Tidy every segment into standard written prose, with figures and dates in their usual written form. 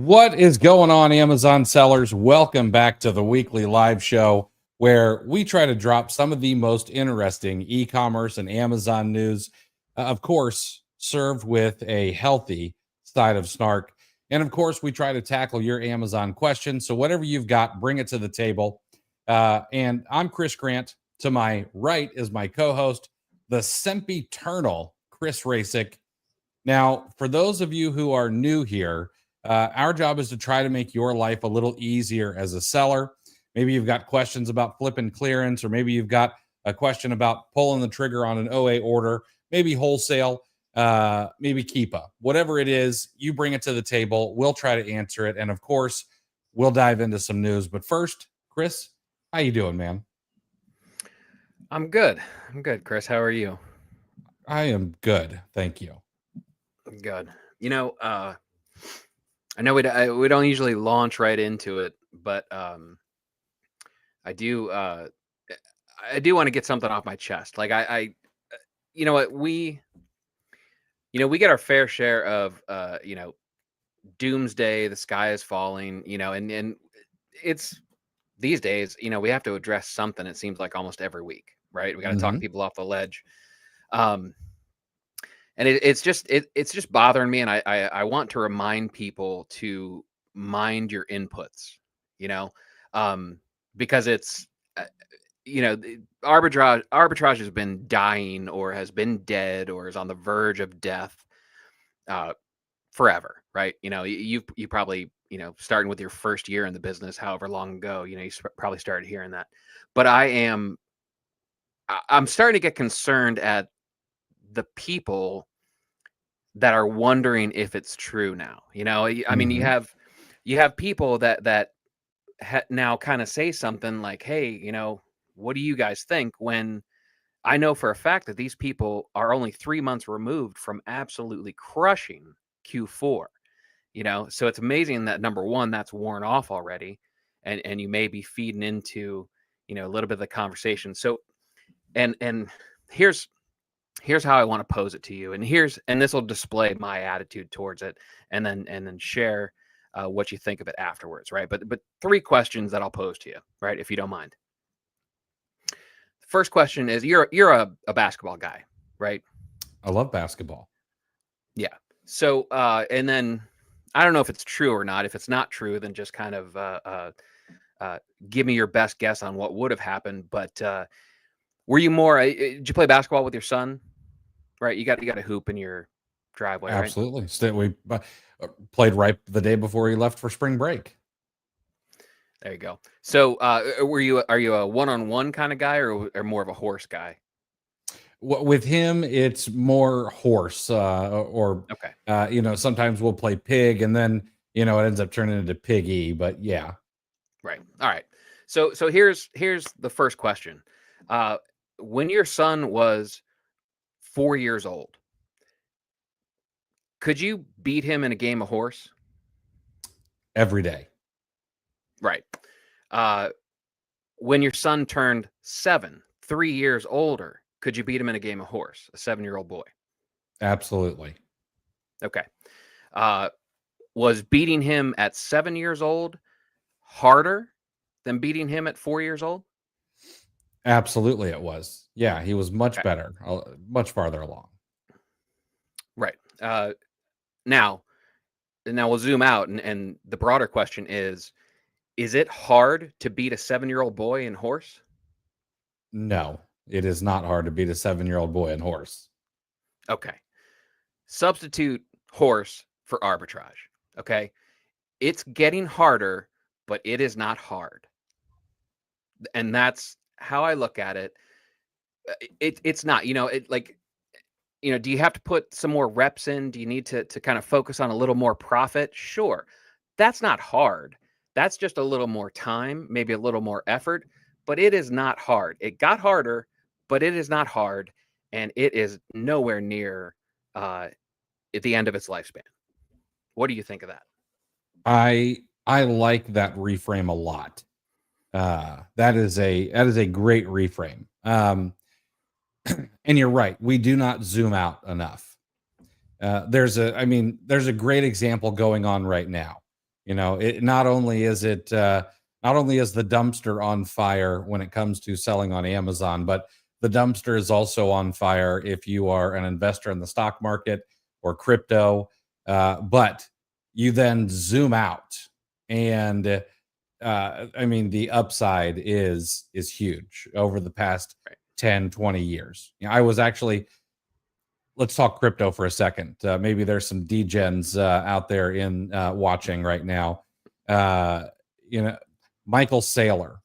What is going on, Amazon sellers? Welcome back to the weekly live show where we try to drop some of the most interesting e-commerce and Amazon news, of course, served with a healthy side of snark. And of course, we try to tackle your Amazon questions. So whatever you've got, bring it to the table. And I'm Chris Grant. To my right is my co-host, the sempiternal Chris Rasick. Now, for those of you who are new here, our job is to try to make your life a little easier as a seller. Maybe you've got questions about flipping clearance, or maybe you've got a question about pulling the trigger on an OA order, maybe wholesale, maybe Keepa. Whatever it is, you bring it to the table. We'll try to answer it. And of course, we'll dive into some news. But first, Chris, how you doing, man? I'm good, Chris. How are you? I am good. Thank you. Good. I know we don't usually launch right into it, but I do want to get something off my chest. Like you know what, we get our fair share of doomsday, the sky is falling, and it's these days, we have to address something. It seems like almost every week, right? We got to talk people off the ledge. And it's just bothering me, and I want to remind people to mind your inputs, because it's arbitrage has been dying, or has been dead, or is on the verge of death forever, right? You probably starting with your first year in the business, however long ago, you probably started hearing that. But I'm starting to get concerned at the people that are wondering if it's true now. I mean, you have people that now kind of say something like, hey, what do you guys think? When I know for a fact that these people are only 3 months removed from absolutely crushing Q4, so it's amazing that, number one, that's worn off already. And you may be feeding into, a little bit of the conversation. So, and here's how I want to pose it to you, and this will display my attitude towards it, and then share what you think of it afterwards, right? But 3 questions that I'll pose to you, right, if you don't mind. The first question is, you're a basketball guy, right? I love basketball. Yeah. So and then I don't know if it's true or not. If it's not true, then just kind of give me your best guess on what would have happened. But were you more? Did you play basketball with your son? Right, you got a hoop in your driveway, right? Absolutely. We played right the day before he left for spring break. There you go. So, are you a one-on-one kind of guy, or more of a horse guy? With him, it's more horse, or okay. Sometimes we'll play pig, and then it ends up turning into piggy. But yeah, right. All right. So here's the first question. When your son was 4 years old, could you beat him in a game of horse? Every day. Right. When your son turned 7, 3 years older, could you beat him in a game of horse, a 7-year-old boy? Absolutely. Okay. Was beating him at 7 years old harder than beating him at 4 years old? Absolutely, it was. Yeah, he was much better, much farther along. Right. Now we'll zoom out, and the broader question is it hard to beat a 7-year-old boy in horse? No, it is not hard to beat a 7-year-old boy in horse. Okay. Substitute horse for arbitrage. Okay. It's getting harder, but it is not hard. And that's how I look at it. It's not, do you have to put some more reps in? Do you need to kind of focus on a little more profit? Sure. That's not hard. That's just a little more time, maybe a little more effort, but it is not hard. It got harder, but it is not hard, and it is nowhere near at the end of its lifespan. What do you think of that? I like that reframe a lot. That is a great reframe. And you're right. We do not zoom out enough. There's a great example going on right now. It not only is the dumpster on fire when it comes to selling on Amazon, but the dumpster is also on fire if you are an investor in the stock market or crypto. But you then zoom out, and the upside is huge over the past 10, 20 years. I was actually, let's talk crypto for a second. Maybe there's some degens out there in watching right now. Michael Saylor.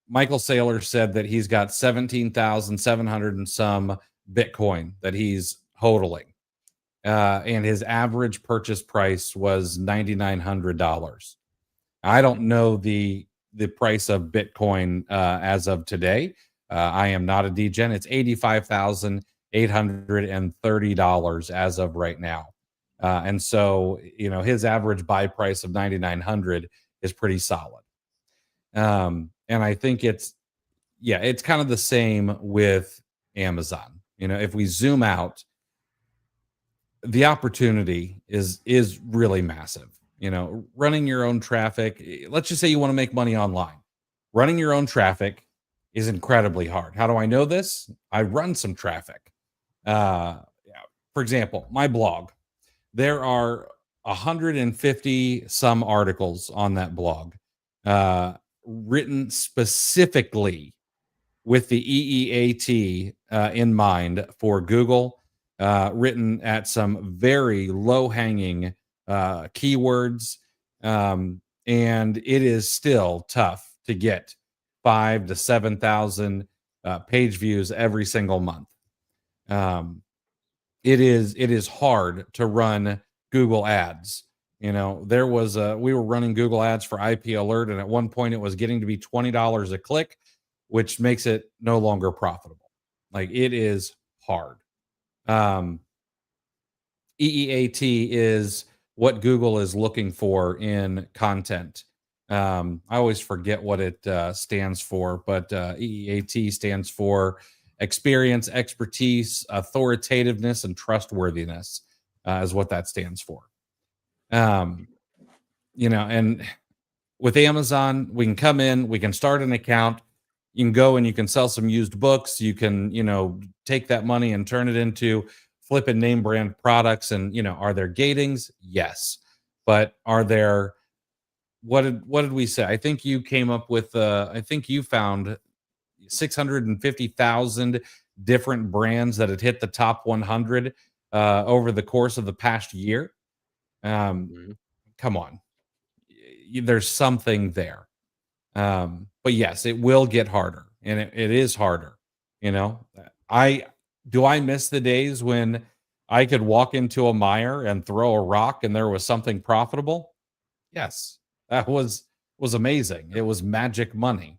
Michael Saylor said that he's got 17,700 and some Bitcoin that he's hodling. And his average purchase price was $9,900. I don't know the price of Bitcoin as of today. I am not a degen. It's $85,830 as of right now. And so, his average buy price of $9,900 is pretty solid. And I think it's kind of the same with Amazon. If we zoom out, the opportunity is really massive. Running your own traffic, let's just say you want to make money online. Running your own traffic is incredibly hard. How do I know this? I run some traffic. For example, my blog, there are 150 some articles on that blog, written specifically with the EEAT in mind for Google, written at some very low-hanging keywords, and it is still tough to get 5,000 to 7,000 page views every single month. It is hard to run Google ads. We were running Google ads for IP Alert, and at one point it was getting to be $20 a click, which makes it no longer profitable. Like, it is hard. EEAT is what Google is looking for in content. I always forget what it stands for, but EEAT stands for experience, expertise, authoritativeness, and trustworthiness, is what that stands for. And with Amazon, we can come in, we can start an account, you can go and you can sell some used books, you can, take that money and turn it into flipping name brand products. And, are there gatings? Yes. But are there, what did we say? I think you came up with, I think you found 650,000 different brands that had hit the top 100 over the course of the past year. Come on. There's something there. But yes, it will get harder, and it is harder. I miss the days when I could walk into a mire and throw a rock and there was something profitable. Yes, that was amazing. It was magic money.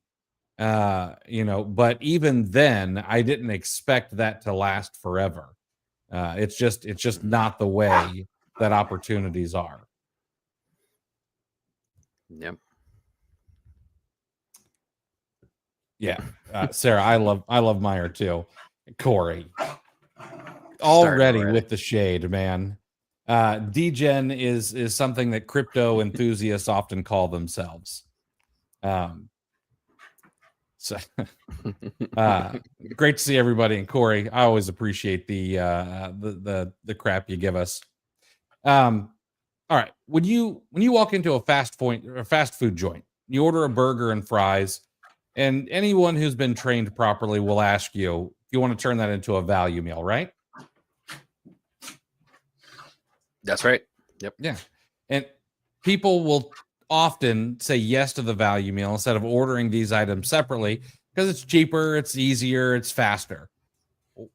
But even then I didn't expect that to last forever. It's just not the way that opportunities are. Yep. Yeah. Sarah, I love Meyer too. Corey, already with the shade, man. Degen is something that crypto enthusiasts often call themselves. So great to see everybody. And Corey, I always appreciate the crap you give us. All right. When you walk into a fast food joint, you order a burger and fries, and anyone who's been trained properly will ask you if you want to turn that into a value meal, right? That's right. Yep. Yeah. And people will often say yes to the value meal instead of ordering these items separately because it's cheaper, it's easier, it's faster.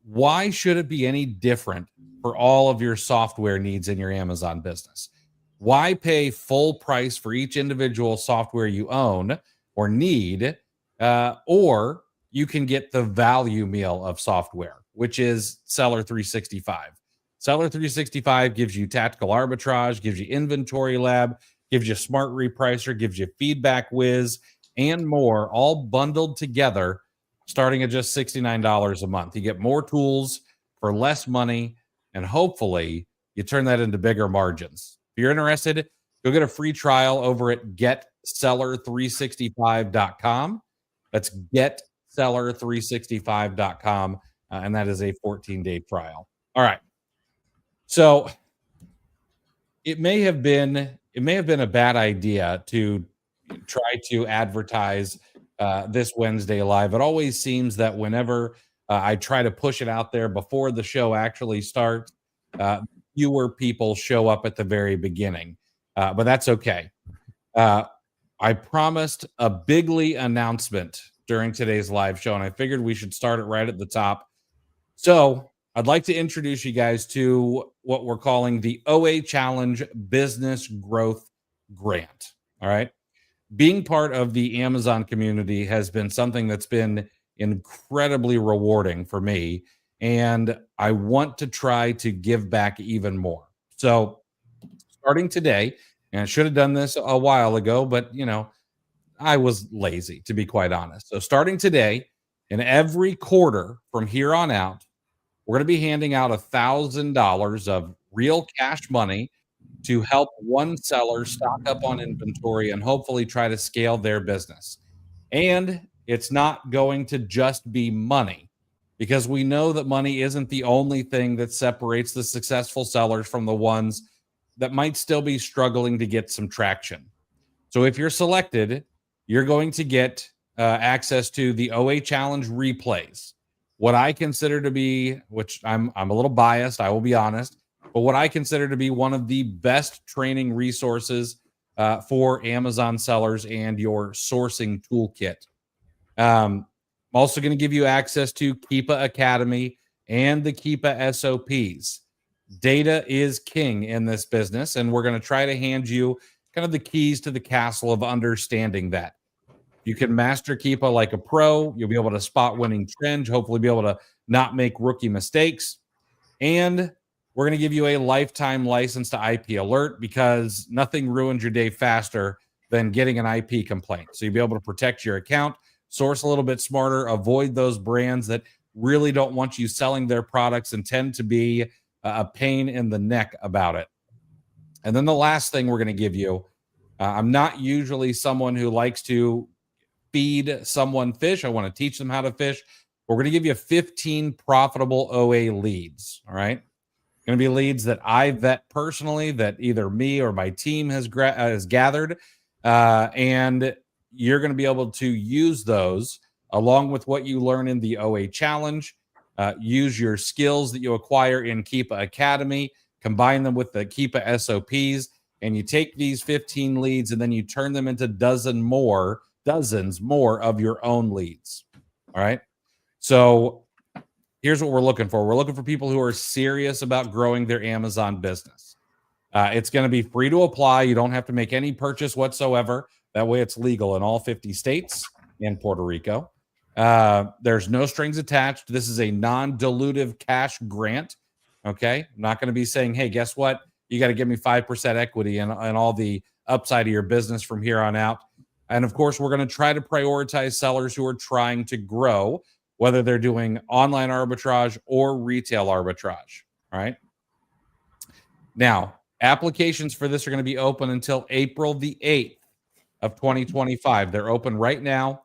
Why should it be any different for all of your software needs in your Amazon business? Why pay full price for each individual software you own or need, or you can get the value meal of software, which is Seller 365. Seller 365 gives you tactical arbitrage, gives you inventory lab, gives you smart repricer, gives you feedback whiz, and more, all bundled together, starting at just $69 a month. You get more tools for less money, and hopefully you turn that into bigger margins. If you're interested, go get a free trial over at getseller365.com. That's getseller365.com. And that is a 14-day trial. All right. So it may have been a bad idea to try to advertise this Wednesday live. It always seems that whenever I try to push it out there before the show actually starts, fewer people show up at the very beginning. But that's okay. I promised a bigly announcement during today's live show, and I figured we should start it right at the top. So I'd like to introduce you guys to what we're calling the OA Challenge Business Growth Grant. All right. Being part of the Amazon community has been something that's been incredibly rewarding for me. And I want to try to give back even more. So starting today, and I should have done this a while ago, but I was lazy, to be quite honest. So starting today, in every quarter from here on out, we're going to be handing out $1,000 of real cash money to help one seller stock up on inventory and hopefully try to scale their business. And it's not going to just be money, because we know that money isn't the only thing that separates the successful sellers from the ones that might still be struggling to get some traction. So if you're selected, you're going to get access to the OA Challenge replays. What I consider to be, which I'm a little biased, I will be honest, but what I consider to be one of the best training resources for Amazon sellers and your sourcing toolkit. I'm also going to give you access to Keepa Academy and the Keepa SOPs. Data is king in this business, and we're going to try to hand you kind of the keys to the castle of understanding that. You can master Keepa like a pro. You'll be able to spot winning trends, hopefully be able to not make rookie mistakes. And we're going to give you a lifetime license to IP Alert, because nothing ruins your day faster than getting an IP complaint. So you'll be able to protect your account, source a little bit smarter, avoid those brands that really don't want you selling their products and tend to be a pain in the neck about it. And then the last thing we're going to give you, I'm not usually someone who likes to feed someone fish. I want to teach them how to fish. We're going to give you 15 profitable OA leads. All right. Going to be leads that I vet personally, that either me or my team has gathered. And you're going to be able to use those along with what you learn in the OA Challenge. Use your skills that you acquire in Keepa Academy, combine them with the Keepa SOPs, and you take these 15 leads and then you turn them into dozens more of your own leads. All right. So here's what we're looking for. We're looking for people who are serious about growing their Amazon business. It's going to be free to apply. You don't have to make any purchase whatsoever. That way it's legal in all 50 states and Puerto Rico. There's no strings attached. This is a non-dilutive cash grant. Okay. I'm not going to be saying, hey, guess what? You got to give me 5% equity and all the upside of your business from here on out. And of course, we're going to try to prioritize sellers who are trying to grow, whether they're doing online arbitrage or retail arbitrage. All right. Now, applications for this are going to be open until April the 8th of 2025. They're open right now.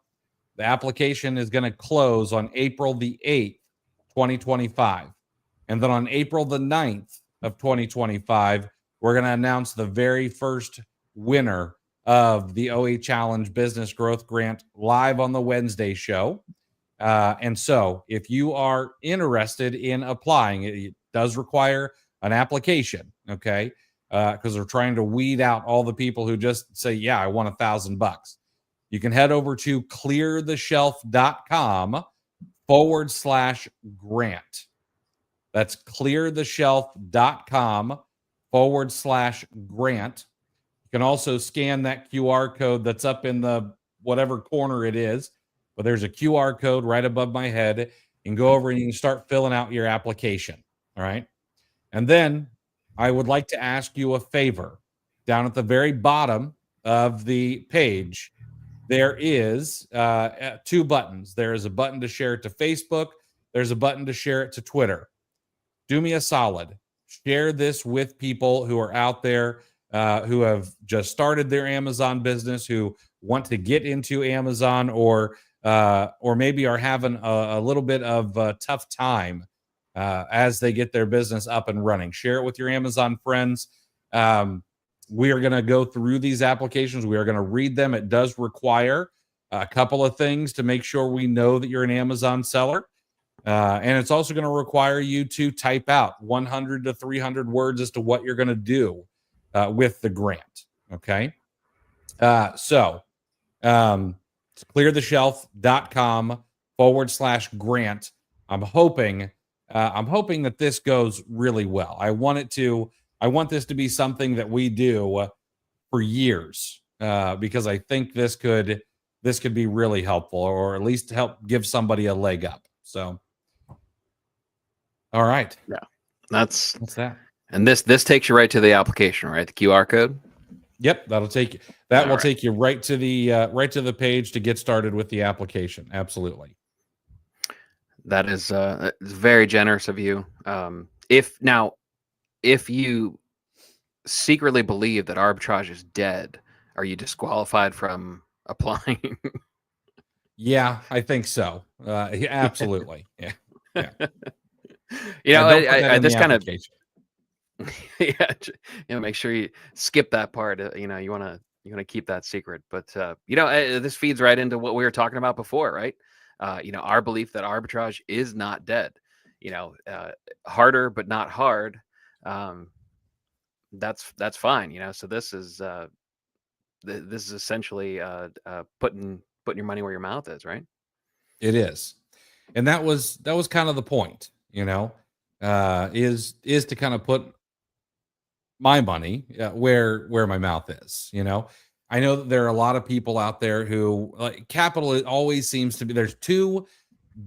The application is going to close on April the 8th, 2025. And then on April the 9th of 2025, we're going to announce the very first winner of the OA Challenge Business Growth Grant live on the Wednesday show. And so if you are interested in applying, it does require an application, okay? Because they're trying to weed out all the people who just say, yeah, I want $1,000. You can head over to cleartheshelf.com/grant. That's cleartheshelf.com/grant. You can also scan that QR code that's up in the whatever corner it is, but there's a QR code right above my head, and go over and you can start filling out your application. All right. And then I would like to ask you a favor. Down at the very bottom of the page, there is two buttons. There is a button to share it to Facebook. There's a button to share it to Twitter. Do me a solid. Share this with people who are out there who have just started their Amazon business, who want to get into Amazon, or maybe are having a little bit of a tough time as they get their business up and running. Share it with your Amazon friends. We are going to go through these applications. We are going to read them. It does require a couple of things to make sure we know that you're an Amazon seller. And it's also going to require you to type out 100 to 300 words as to what you're going to do with the grant. Okay. So it's cleartheshelf.com/grant. I'm hoping that this goes really well. I want this to be something that we do for years, because I think this could be really helpful, or at least help give somebody a leg up. So, all right. Yeah, that's that. And this takes you right to the application, right? The QR code. Yep, that'll take you. Take you right to the page to get started with the application. Absolutely. That is very generous of you. If you secretly believe that arbitrage is dead, are you disqualified from applying? Yeah, I think so. Absolutely. Yeah. This kind of make sure you skip that part. You want to keep that secret, but this feeds right into what we were talking about before, right? Our belief that arbitrage is not dead. Harder but not hard. That's fine. So this is essentially putting your money where your mouth is, right? It is, and that was kind of the point. Is to kind of put my money where my mouth is. I know that there are a lot of people out there who capital always seems to be. There's two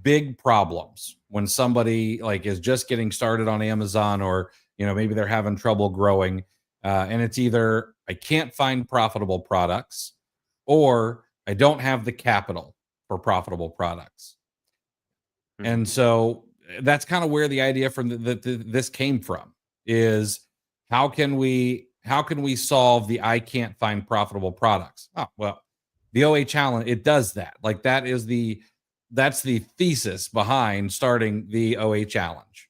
big problems when somebody is just getting started on Amazon, or maybe they're having trouble growing, and it's either I can't find profitable products, or I don't have the capital for profitable products. Mm-hmm. And so that's kind of where the idea from this came from, is how can we solve the I can't find profitable products? Oh, well, the OA challenge, it does that. That's the thesis behind starting the OA challenge.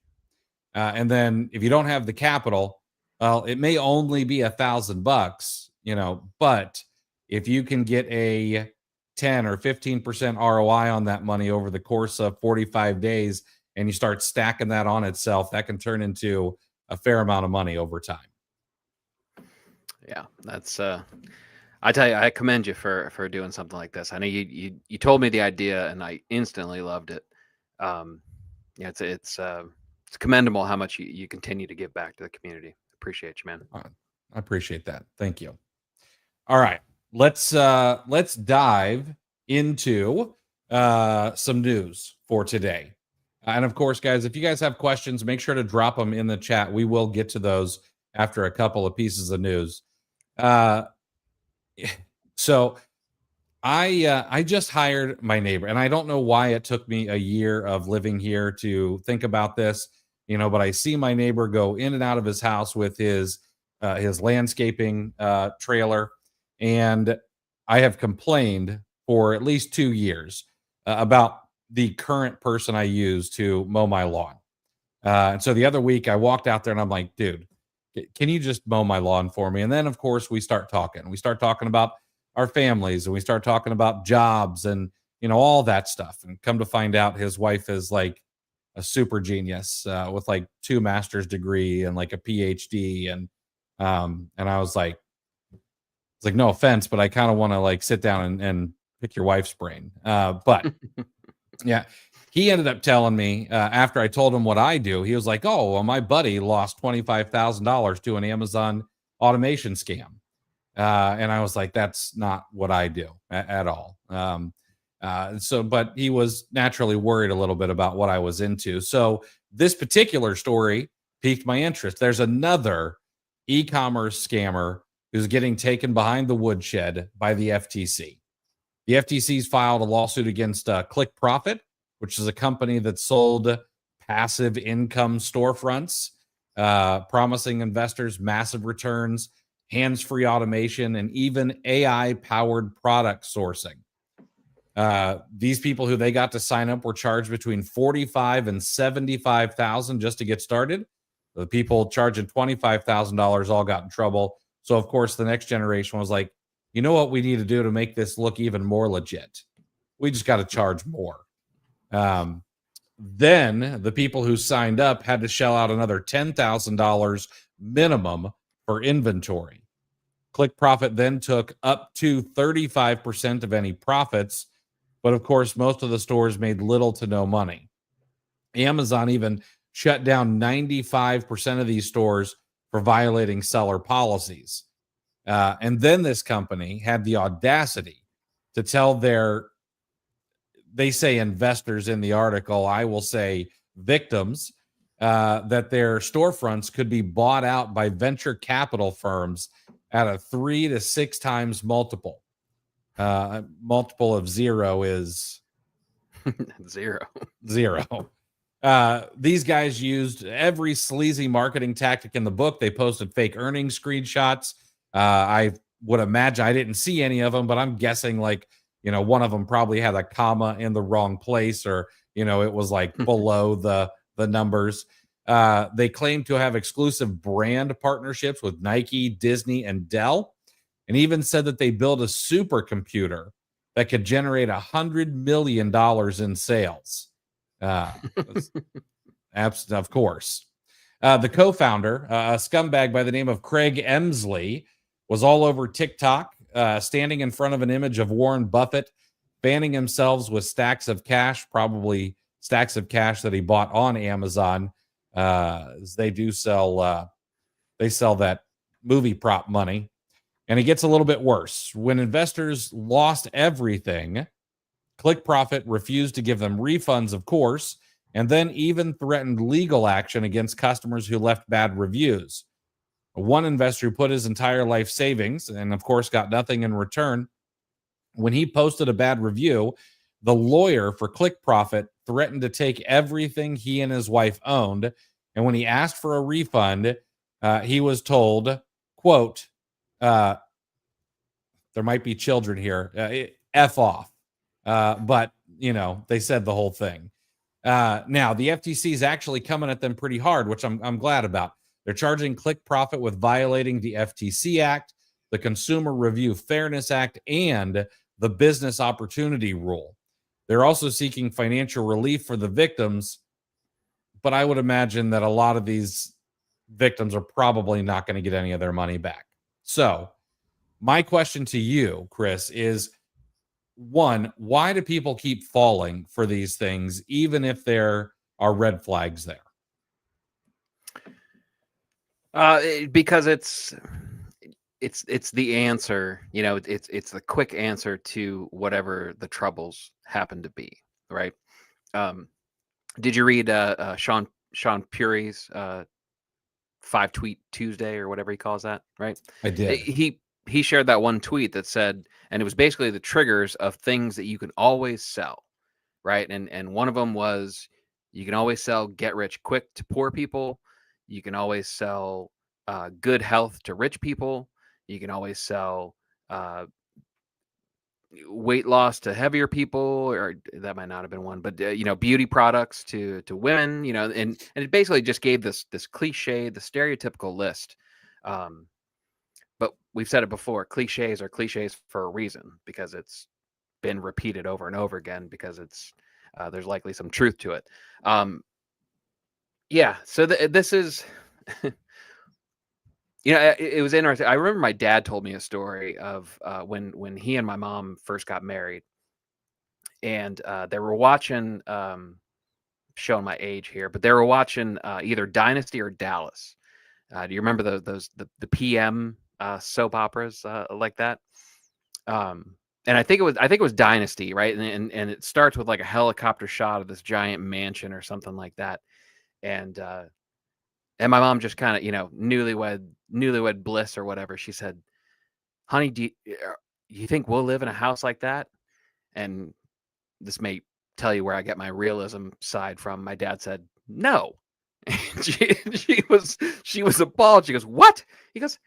And then if you don't have the capital, well, it may only be $1,000, but if you can get a 10 or 15% ROI on that money over the course of 45 days, and you start stacking that on itself, that can turn into a fair amount of money over time. Yeah, that's I tell you, I commend you for doing something like this. I know you told me the idea, and I instantly loved it. It's commendable how much you continue to give back to the community. Appreciate you, man. I appreciate that. Thank you. All right, let's dive into some news for today. And of course, guys, if you guys have questions, make sure to drop them in the chat. We will get to those after a couple of pieces of news. So I just hired my neighbor, and I don't know why it took me a year of living here to think about this, but I see my neighbor go in and out of his house with his landscaping trailer, and I have complained for at least 2 years about the current person I use to mow my lawn. And so the other week I walked out there and I'm like, dude, can you just mow my lawn for me? And then of course we start talking. We start talking about our families, and we start talking about jobs and, all that stuff. And come to find out his wife is like a super genius with 2 master's degree and a PhD. And I was like, no offense, but I kind of want to sit down and pick your wife's brain. But yeah, he ended up telling me after I told him what I do, he was like, oh, well, my buddy lost $25,000 to an Amazon automation scam. And I was like, that's not what I do at all. But he was naturally worried a little bit about what I was into. So this particular story piqued my interest. There's another e-commerce scammer who's getting taken behind the woodshed by the FTC. The FTC's filed a lawsuit against Click Profit, which is a company that sold passive income storefronts, promising investors massive returns. hands-free automation, and even AI-powered product sourcing. These people who they got to sign up were charged between $45,000 and $75,000 just to get started. The people charging $25,000 all got in trouble. So of course, the next generation was like, you know what we need to do to make this look even more legit? We just got to charge more. Then the people who signed up had to shell out another $10,000 minimum for inventory. Click Profit then took up to 35% of any profits, but of course, most of the stores made little to no money. Amazon even shut down 95% of these stores for violating seller policies. And then this company had the audacity to tell they say investors in the article, I will say victims, that their storefronts could be bought out by venture capital firms at a 3 to 6 times multiple. Multiple of 0 is Zero. These guys used every sleazy marketing tactic in the book. They posted fake earnings screenshots. I would imagine, I didn't see any of them, but I'm guessing like, one of them probably had a comma in the wrong place, or, it was like below the numbers. They claim to have exclusive brand partnerships with Nike, Disney, and Dell, and even said that they built a supercomputer that could generate $100 million in sales. Of course. The co-founder, a scumbag by the name of Craig Emsley, was all over TikTok, standing in front of an image of Warren Buffett, fanning himself with stacks of cash, probably stacks of cash that he bought on Amazon. They do sell, they sell that movie prop money. And it gets a little bit worse. When investors lost everything, Click Profit refused to give them refunds, of course, and then even threatened legal action against customers who left bad reviews. One investor who put his entire life savings and, of course, got nothing in return. When he posted a bad review, the lawyer for Click Profit threatened to take everything he and his wife owned. And when he asked for a refund, he was told, quote, there might be children here, F off. But, they said the whole thing. Now, the FTC is actually coming at them pretty hard, which I'm glad about. They're charging Click Profit with violating the FTC Act, the Consumer Review Fairness Act, and the Business Opportunity Rule. They're also seeking financial relief for the victims, but I would imagine that a lot of these victims are probably not going to get any of their money back. So my question to you, Chris, is, one, why do people keep falling for these things, even if there are red flags there? Because it's the answer, it's the quick answer to whatever the troubles happen to be, right? Did you read Sean Puri's 5-tweet Tuesday or whatever he calls that, right? I did. He shared that one tweet that said, and it was basically the triggers of things that you can always sell, right? And one of them was, you can always sell get rich quick to poor people. You can always sell good health to rich people. You can always sell weight loss to heavier people, or that might not have been one, but beauty products to women, and it basically just gave this cliche, the stereotypical list. But we've said it before, cliches are cliches for a reason, because it's been repeated over and over again, because it's there's likely some truth to it. So this is it was interesting. I remember my dad told me a story of when he and my mom first got married, and they were watching, showing my age here, but they were watching either Dynasty or Dallas. Do you remember the PM soap operas like that? And I think it was Dynasty, right? And it starts with like a helicopter shot of this giant mansion or something like that, and my mom just kind of, newlywed bliss or whatever. She said, "Honey, do you think we'll live in a house like that?" And this may tell you where I get my realism side from. My dad said, "No." she was appalled. She goes, "What?" He goes,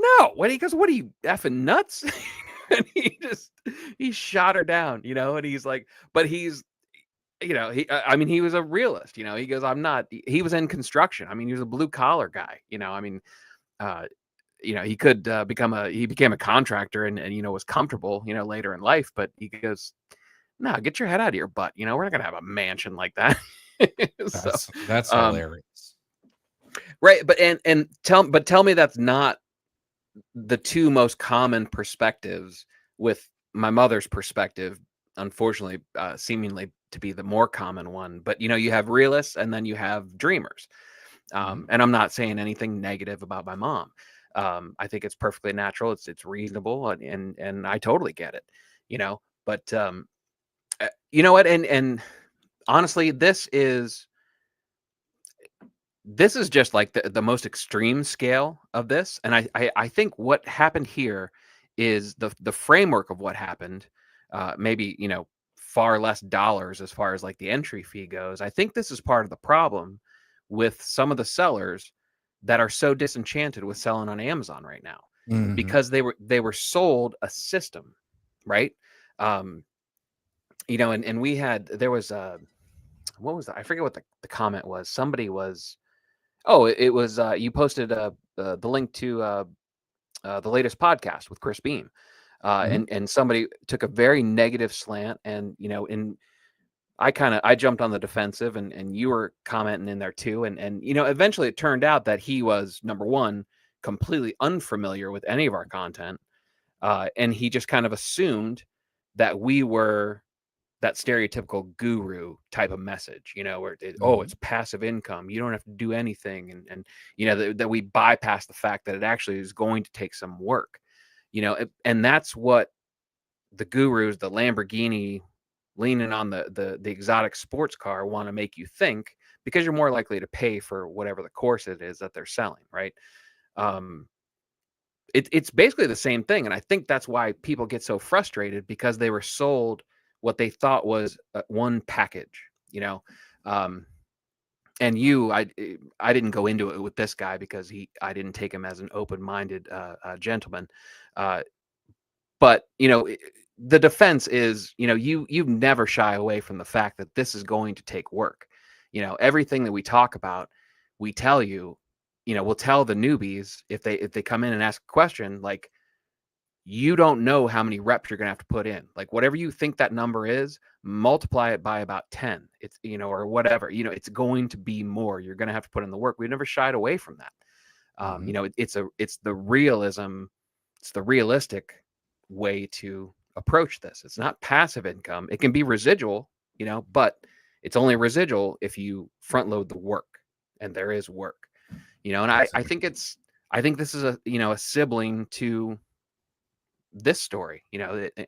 no. When he goes, what are you effing nuts? And he shot her down, and he's like, but he's, I mean, he was a realist, he goes, I'm not, he was in construction. I mean, he was a blue collar guy, I mean, he could he became a contractor and was comfortable, later in life, but he goes, no, get your head out of your butt. We're not going to have a mansion like that. So, That's hilarious. Right. But, tell me that's not the two most common perspectives, with my mother's perspective, unfortunately, seemingly to be the more common one. But, you have realists and then you have dreamers. And I'm not saying anything negative about my mom. I think it's perfectly natural. It's reasonable, and I totally get it, but, you know what? And honestly, this is just like the most extreme scale of this. And I think what happened here is the framework of what happened, maybe, far less dollars as far as like the entry fee goes. I think this is part of the problem with some of the sellers that are so disenchanted with selling on Amazon right now, because they were sold a system, right? And we had, there was what was that? I forget what the comment was. Somebody was, it was, you posted the link to the latest podcast with Chris Beam. And somebody took a very negative slant, and, I jumped on the defensive, and you were commenting in there too. And, eventually it turned out that he was, number one, completely unfamiliar with any of our content. And he just kind of assumed that we were that stereotypical guru type of message, where it's passive income. You don't have to do anything. And that we bypass the fact that it actually is going to take some work, and that's what the gurus, the Lamborghini leaning on the exotic sports car, want to make you think, because you're more likely to pay for whatever the course it is that they're selling. Right. It's basically the same thing. And I think that's why people get so frustrated, because they were sold what they thought was one package, and I didn't go into it with this guy because I didn't take him as an open-minded gentleman. But, the defense is, you never shy away from the fact that this is going to take work. Everything that we talk about, we tell you, we'll tell the newbies if they come in and ask a question, like, you don't know how many reps you're going to have to put in. Like, whatever you think that number is, multiply it by about 10. It's, or whatever, it's going to be more. You're going to have to put in the work. We've never shied away from that. It's the realism. It's the realistic way to approach this. It's not passive income. It can be residual, but it's only residual if you front load the work, and there is work, and I think this is a sibling to this story.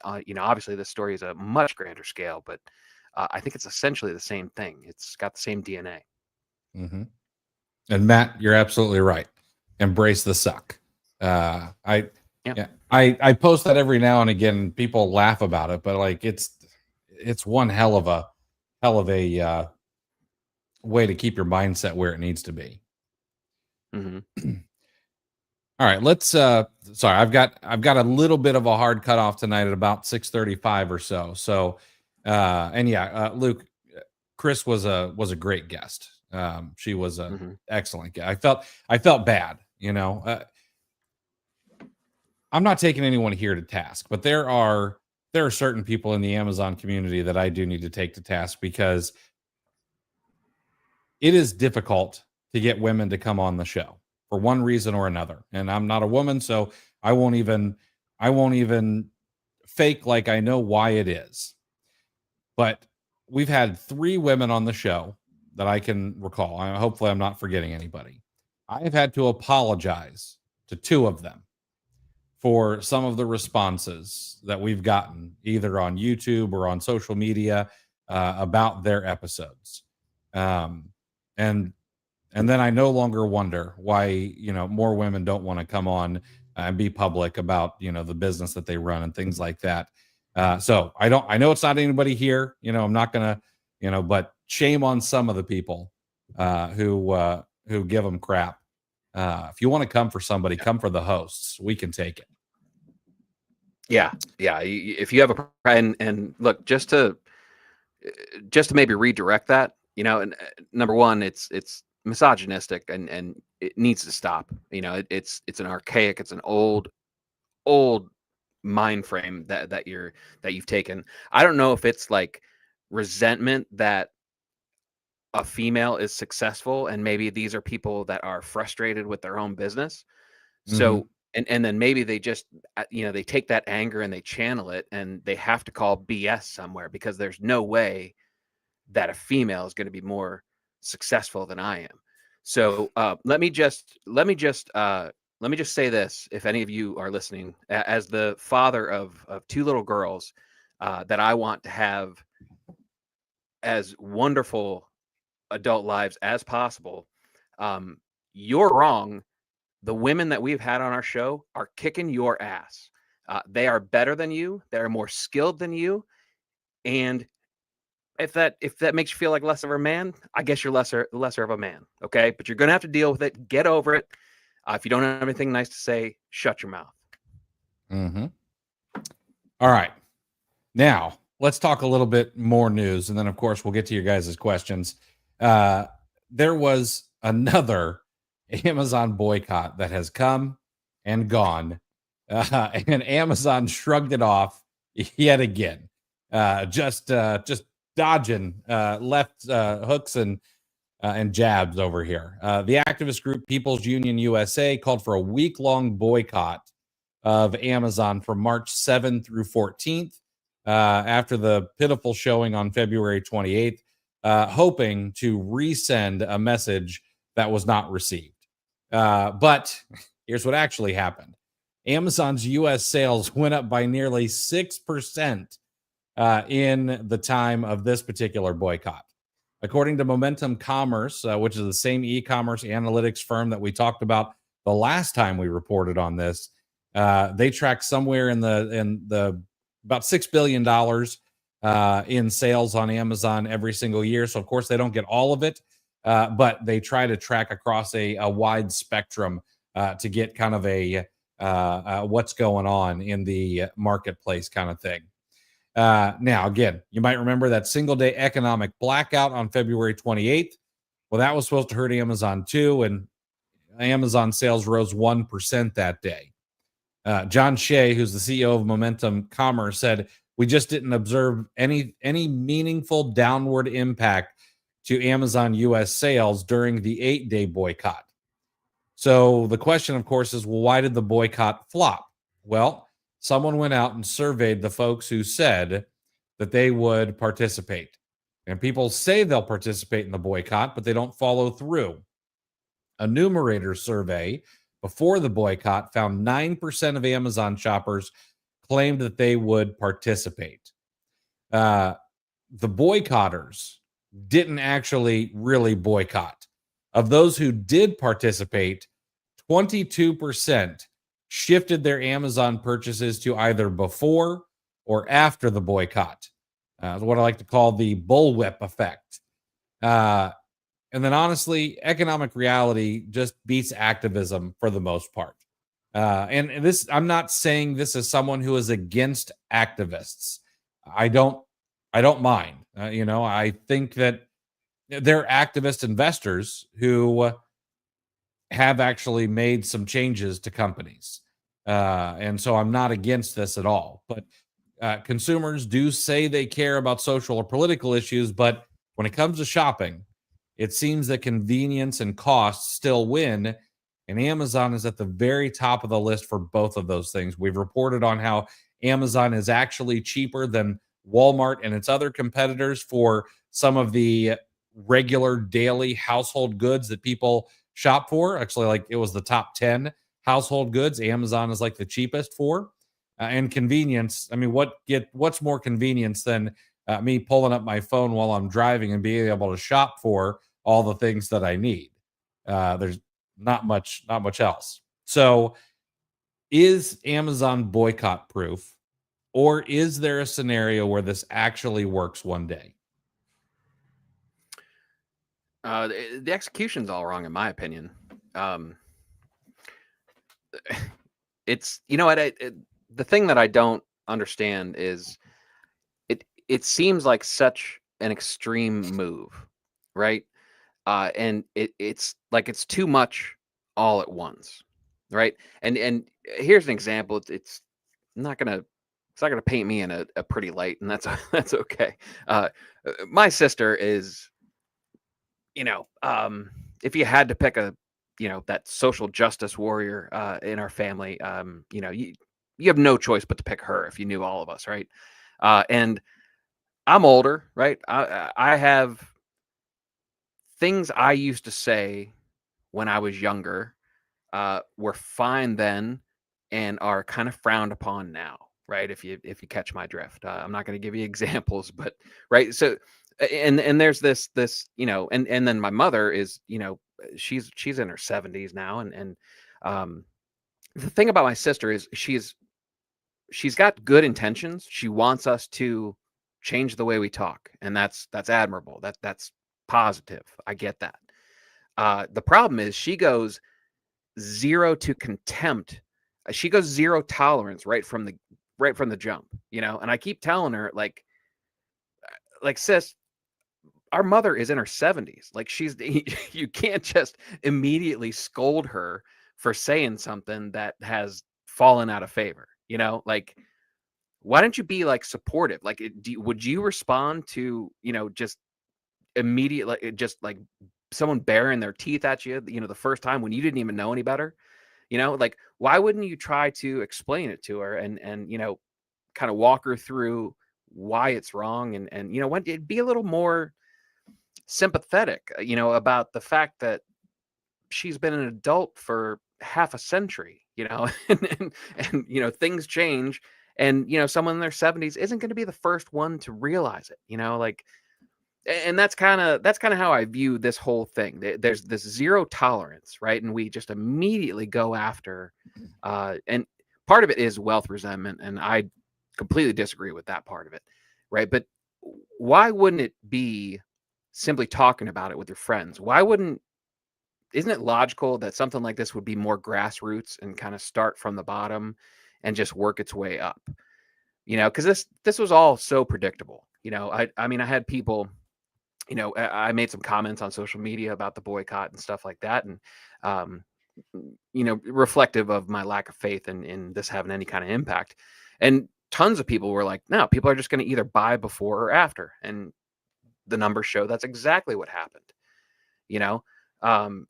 Obviously this story is a much grander scale, but I think it's essentially the same thing. It's got the same DNA. And Matt, you're absolutely right. Embrace the suck. I post that every now and again. People laugh about it, but like it's one hell of a way to keep your mindset where it needs to be. All right, let's sorry, I've got a little bit of a hard cutoff tonight at about 6:35 or so. So Luke, Chris was a great guest. She was an excellent guest. I felt bad, I'm not taking anyone here to task, but there are certain people in the Amazon community that I do need to take to task, because it is difficult to get women to come on the show for one reason or another. And I'm not a woman, so I won't even fake like I know why it is. But we've had 3 women on the show that I can recall. Hopefully I'm not forgetting anybody. I've had to apologize to 2 of them for some of the responses that we've gotten either on YouTube or on social media about their episodes. And then I no longer wonder why, more women don't want to come on and be public about, the business that they run and things like that. So I know it's not anybody here, I'm not going to, but shame on some of the people who give them crap If you want to come for somebody, come for the hosts. We can take it. Yeah. If you have and look, just to maybe redirect that, and number one, it's misogynistic and it needs to stop. It's an archaic, it's an old mind frame that you've taken. I don't know if it's like resentment that a female is successful, and maybe these are people that are frustrated with their own business. So and then maybe they just they take that anger and they channel it, and they have to call BS somewhere, because there's no way that a female is going to be more successful than I am. So let me just say this: if any of you are listening, as the father of two little girls that I want to have as wonderful adult lives as possible, you're wrong. The women that we've had on our show are kicking your ass. They are better than you. They're more skilled than you. And if that makes you feel like less of a man, I guess you're lesser of a man. Okay, but you're gonna have to deal with it. Get over it. If you don't have anything nice to say, shut your mouth. All right, now let's talk a little bit more news, and then of course we'll get to your guys' questions. There was another Amazon boycott that has come and gone, and Amazon shrugged it off yet again. Just dodging left hooks and jabs over here. The activist group People's Union USA called for a week-long boycott of Amazon from March 7th through 14th after the pitiful showing on February 28th, hoping to resend a message that was not received. But here's what actually happened. Amazon's U.S. sales went up by nearly 6% in the time of this particular boycott. According to Momentum Commerce, which is the same e-commerce analytics firm that we talked about the last time we reported on this, they track somewhere in the about $6 billion in sales on Amazon every single year. So of course they don't get all of it, but they try to track across a wide spectrum to get kind of a what's going on in the marketplace kind of thing. Now, again, you might remember that single day economic blackout on February 28th. Well, that was supposed to hurt Amazon too, and Amazon sales rose 1% that day. John Shea, who's the CEO of Momentum Commerce, said, "We just didn't observe any meaningful downward impact to Amazon US sales during the 8-day boycott." So the question, of course, is, well, why did the boycott flop? Well, someone went out and surveyed the folks who said that they would participate. And people say they'll participate in the boycott, but they don't follow through. A Numerator survey before the boycott found 9% of Amazon shoppers claimed that they would participate. The boycotters didn't actually really boycott. Of those who did participate, 22% shifted their Amazon purchases to either before or after the boycott. What I like to call the bullwhip effect. And then honestly, economic reality just beats activism for the most part. And this, I'm not saying this as someone who is against activists. I don't mind. I think that they're activist investors who have actually made some changes to companies. And so I'm not against this at all. But consumers do say they care about social or political issues. But when it comes to shopping, it seems that convenience and cost still win. And Amazon is at the very top of the list for both of those things. We've reported on how Amazon is actually cheaper than Walmart and its other competitors for some of the regular daily household goods that people shop for. Actually, like it was the top 10 household goods. Amazon is like the cheapest for. And convenience. I mean, what's more convenience than me pulling up my phone while I'm driving and being able to shop for all the things that I need? There's not much else. So is Amazon boycott proof, or is there a scenario where this actually works one day? The execution's all wrong, in my opinion. it's, you know what, the thing that I don't understand is it seems like such an extreme move, right? And it's like it's too much all at once, right? And here's an example. Not gonna it's not gonna paint me in a pretty light, and that's that's okay. My sister is, you know, if you had to pick a, that social justice warrior in our family, you have no choice but to pick her if you knew all of us, right? And I'm older, right? I have things I used to say when I was younger were fine then and are kind of frowned upon now, right? If you catch my drift, I'm not going to give you examples, but right. So and there's this and then my mother is, she's in her 70s now, and um, the thing about my sister is she's got good intentions. She wants us to change the way we talk, and that's admirable. That's positive. I get that. The problem is she goes zero to contempt. She goes zero tolerance right from the jump, And I keep telling her, like sis, our mother is in her 70s. Like you can't just immediately scold her for saying something that has fallen out of favor. Like, why don't you be like supportive? Like, would you respond to, just immediately, just like someone baring their teeth at you, the first time when you didn't even know any better? Like, why wouldn't you try to explain it to her and kind of walk her through why it's wrong, and when it'd be a little more sympathetic, about the fact that she's been an adult for half a century, and things change, and someone in their 70s isn't going to be the first one to realize it, like. And that's kind of how I view this whole thing. There's this zero tolerance, right? And we just immediately go after, and part of it is wealth resentment, and I completely disagree with that part of it, right? But why wouldn't it be simply talking about it with your friends? Isn't it logical that something like this would be more grassroots and kind of start from the bottom and just work its way up? Because this was all so predictable. I mean, I had people. I made some comments on social media about the boycott and stuff like that, and reflective of my lack of faith in this having any kind of impact. And tons of people were like, "No, people are just going to either buy before or after," and the numbers show that's exactly what happened. Um,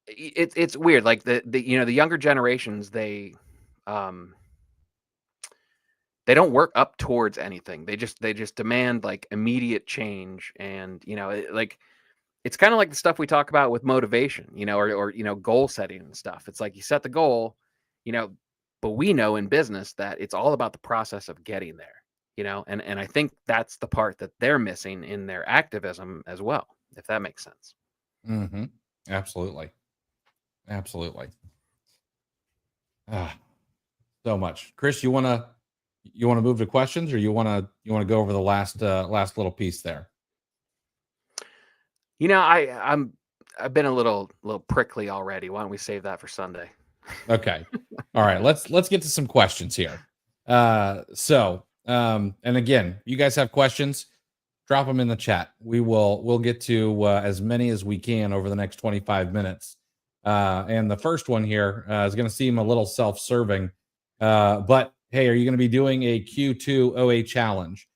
it's weird. Like the younger generations, um, they don't work up towards anything. They just demand like immediate change, and like it's kind of like the stuff we talk about with motivation, or goal setting and stuff. It's like you set the goal, you know, but we know in business that it's all about the process of getting there, and I think that's the part that they're missing in their activism as well, if that makes sense. Mm-hmm. Absolutely. Absolutely. Ah, so much. Chris, you wanna move to questions, or you wanna go over the last little piece there? I've been a little prickly already. Why don't we save that for Sunday? Okay. All right. Let's get to some questions here. And again, you guys have questions, drop them in the chat. We'll get to as many as we can over the next 25 minutes. And the first one here is going to seem a little self-serving, but hey, are you going to be doing a Q2 OA challenge?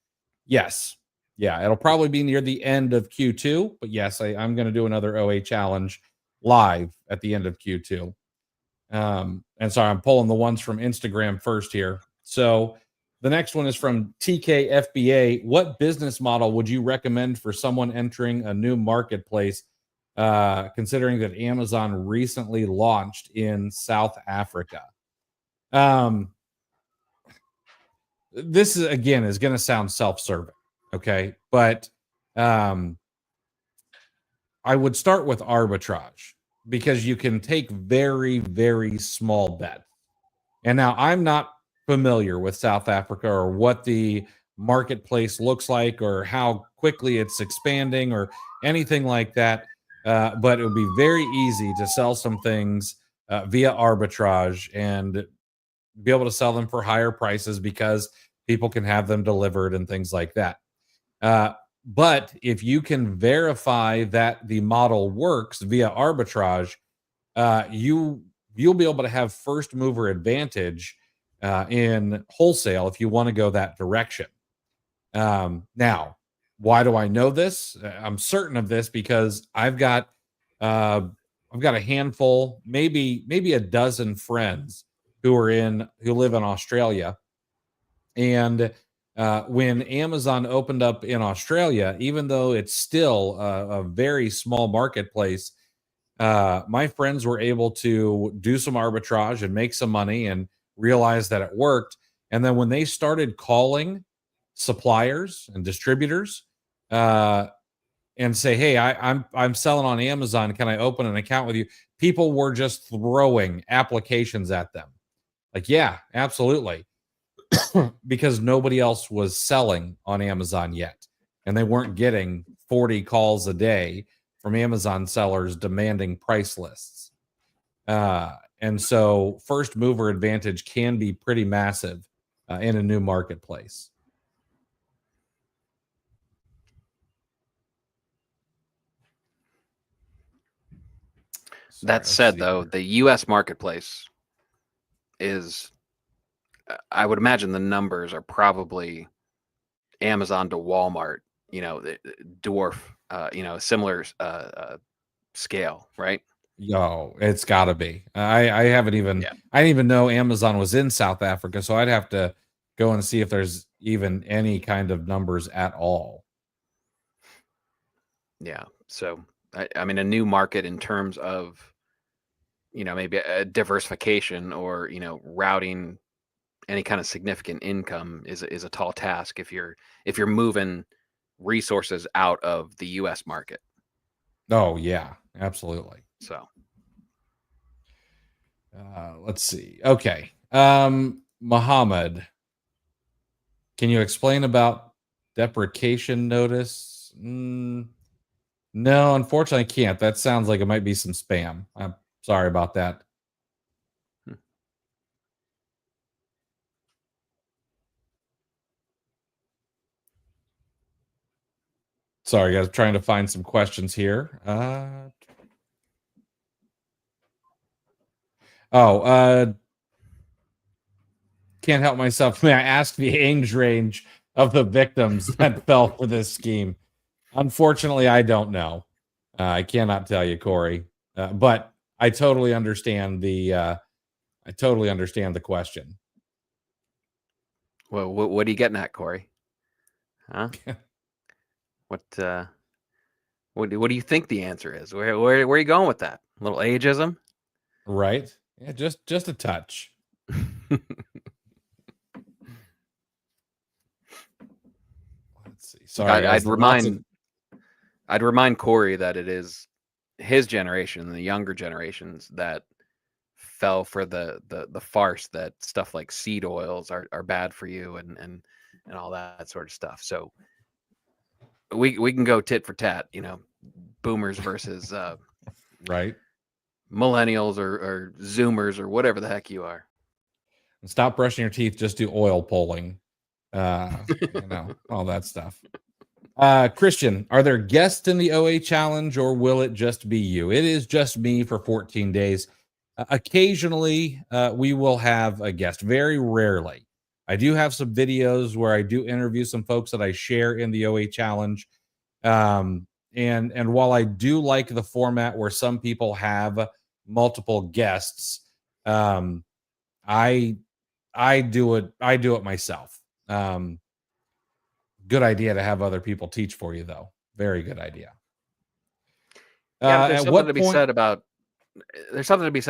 Yes. Yeah, it'll probably be near the end of Q2, but yes, I'm going to do another OA challenge live at the end of Q2. And sorry, I'm pulling the ones from Instagram first here. So the next one is from TK FBA. What business model would you recommend for someone entering a new marketplace, considering that Amazon recently launched in South Africa? This is again is going to sound self-serving, okay, but I would start with arbitrage because you can take very, very small bets. And now I'm not familiar with South Africa or what the marketplace looks like or how quickly it's expanding or anything like that. But it would be very easy to sell some things via arbitrage and be able to sell them for higher prices because people can have them delivered and things like that. But if you can verify that the model works via arbitrage, you'll be able to have first mover advantage in wholesale if you want to go that direction. Now, why do I know this? I'm certain of this because I've got a handful, maybe a dozen friends who live in Australia, and when Amazon opened up in Australia, even though it's still a very small marketplace, my friends were able to do some arbitrage and make some money and realize that it worked. And then when they started calling suppliers and distributors uh, and say, "Hey, I'm selling on Amazon. Can I open an account with you?" People were just throwing applications at them. Like, yeah, absolutely, because nobody else was selling on Amazon yet, and they weren't getting 40 calls a day from Amazon sellers demanding price lists. And so, first mover advantage can be pretty massive in a new marketplace. That said, though, the U.S. marketplace is, I would imagine the numbers are probably Amazon to Walmart, dwarf, similar scale, right? Yo, it's got to be. I haven't even Yeah. I didn't even know Amazon was in South Africa, so I'd have to go and see if there's even any kind of numbers at all. Yeah. So, I mean, a new market in terms of, maybe a diversification or, routing any kind of significant income is a tall task if you're moving resources out of the U.S. market. Oh yeah, absolutely. So, Let's see. Okay. Muhammad, can you explain about deprecation notice? No, unfortunately, I can't. That sounds like it might be some spam. I'm sorry about that. hmm. Sorry, guys. Trying to find some questions here. Can't help myself. May I ask the age range of the victims that fell for this scheme? Unfortunately, I don't know. I cannot tell you, Corey. But I totally understand the question. Well, what are you getting at, Corey? Huh? What do you think the answer is? Where are you going with that? A little ageism? Right? Yeah, just a touch. Let's see. Sorry, guys. I'd remind Corey that it is his generation and the younger generations that fell for the farce that stuff like seed oils are bad for you and all that sort of stuff. So we can go tit for tat, boomers versus right. millennials or zoomers or whatever the heck you are. And stop brushing your teeth. Just do oil pulling. All that stuff. Christian, are there guests in the OA challenge or will it just be you? It is just me for 14 days. Occasionally, we will have a guest, very rarely. I do have some videos where I do interview some folks that I share in the OA challenge. And while I do like the format where some people have multiple guests, I do it myself. Good idea to have other people teach for you, though. Very good idea. Yeah, but there's At something what to be point? said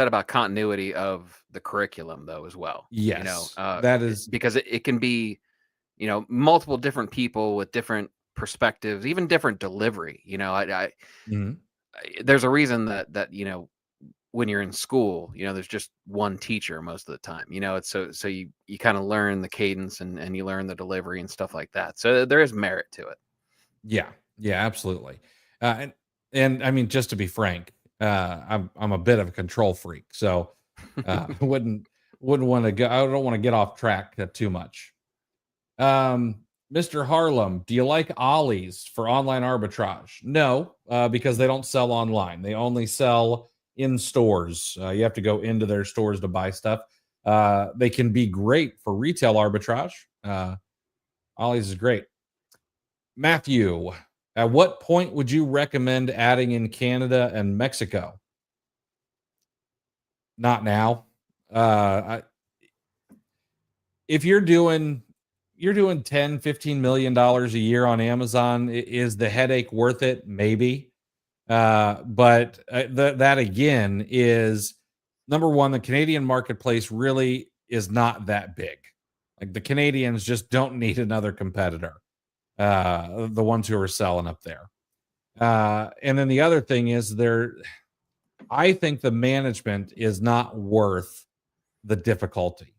about continuity of the curriculum, though, as well. Yes, that is because it can be, multiple different people with different perspectives, even different delivery. mhm. There's a reason that when you're in school, there's just one teacher most of the time. It's so you kind of learn the cadence and you learn the delivery and stuff like that. So there is merit to it. Yeah, absolutely. And I mean, just to be frank, I'm a bit of a control freak, so wouldn't want to go. I don't want to get off track too much. Mr. Harlem, do you like Ollie's for online arbitrage? No, because they don't sell online. They only sell in stores. You have to go into their stores to buy stuff. They can be great for retail arbitrage. Ollie's is great. Matthew, at what point would you recommend adding in Canada and Mexico? Not now. If you're doing 10-15 million dollars a year on Amazon, is the headache worth it? Maybe. But that again is number one, the Canadian marketplace really is not that big. Like the Canadians just don't need another competitor. The ones who are selling up there. And then the other thing is I think the management is not worth the difficulty.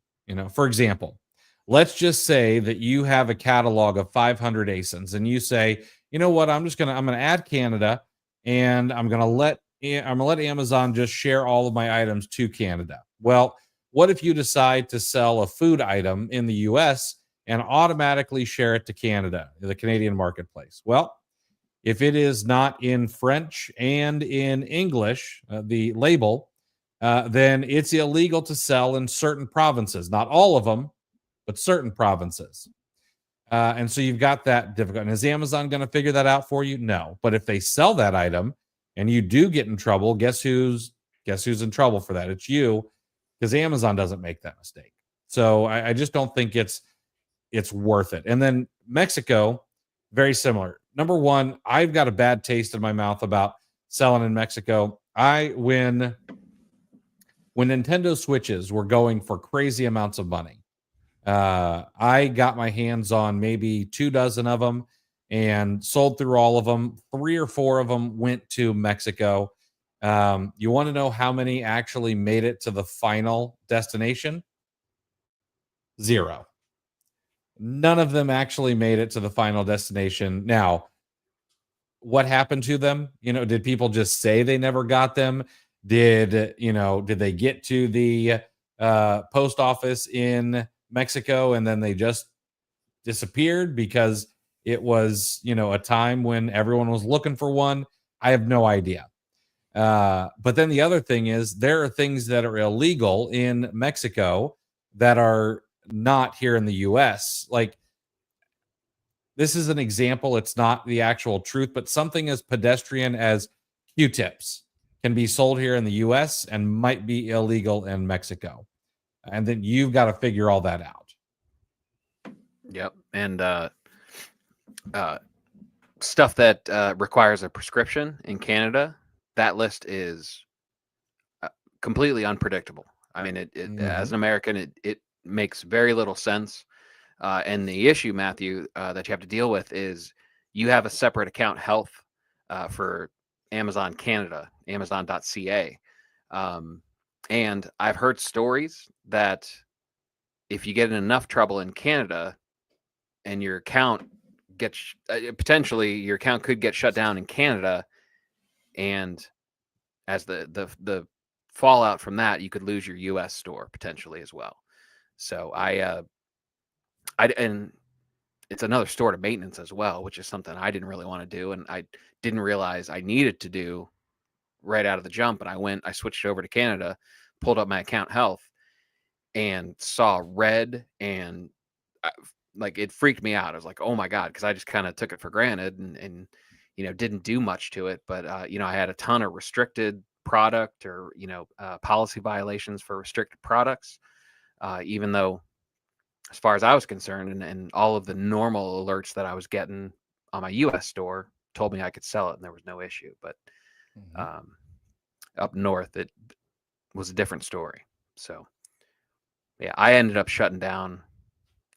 For example, let's just say that you have a catalog of 500 ASINs and you say, you know what, I'm going to add Canada and I'm going to let Amazon just share all of my items to Canada. Well, what if you decide to sell a food item in the US and automatically share it to Canada, the Canadian marketplace? Well, if it is not in French and in English, the label, then it's illegal to sell in certain provinces. Not all of them, but certain provinces. And so you've got that difficult. And is Amazon going to figure that out for you? No. But if they sell that item and you do get in trouble, guess who's in trouble for that? It's you, because Amazon doesn't make that mistake. So I just don't think it's worth it. And then Mexico, very similar. Number one, I've got a bad taste in my mouth about selling in Mexico. When Nintendo Switches were going for crazy amounts of money, I got my hands on maybe 24 of them and sold through all of them. 3 or 4 of them went to Mexico. You want to know how many actually made it to the final destination? 0. None of them actually made it to the final destination. Now, what happened to them? Did people just say they never got them? Did they get to the post office in Mexico and then they just disappeared because it was, a time when everyone was looking for one? I have no idea. But then the other thing is there are things that are illegal in Mexico that are not here in the US. Like, this is an example. It's not the actual truth, but something as pedestrian as Q-tips can be sold here in the US and might be illegal in Mexico. And then you've got to figure all that out. Yep. And stuff that requires a prescription in Canada, that list is completely unpredictable. I mean, as an American, it makes very little sense. And the issue, Matthew, that you have to deal with is you have a separate account health for Amazon Canada, Amazon.ca. And I've heard stories that if you get in enough trouble in Canada and your account gets potentially your account could get shut down in Canada, and as the fallout from that, you could lose your US store potentially as well. So and it's another store to maintenance as well, which is something I didn't really want to do, and I didn't realize I needed to do right out of the jump. And I switched over to Canada, pulled up my account health, and saw red, and like it freaked me out. I was like, oh my God, because I just kind of took it for granted and didn't do much to it. But I had a ton of restricted product or policy violations for restricted products, even though, as far as I was concerned, and all of the normal alerts that I was getting on my US store told me I could sell it and there was no issue. But up north, it was a different story. So yeah, I ended up shutting down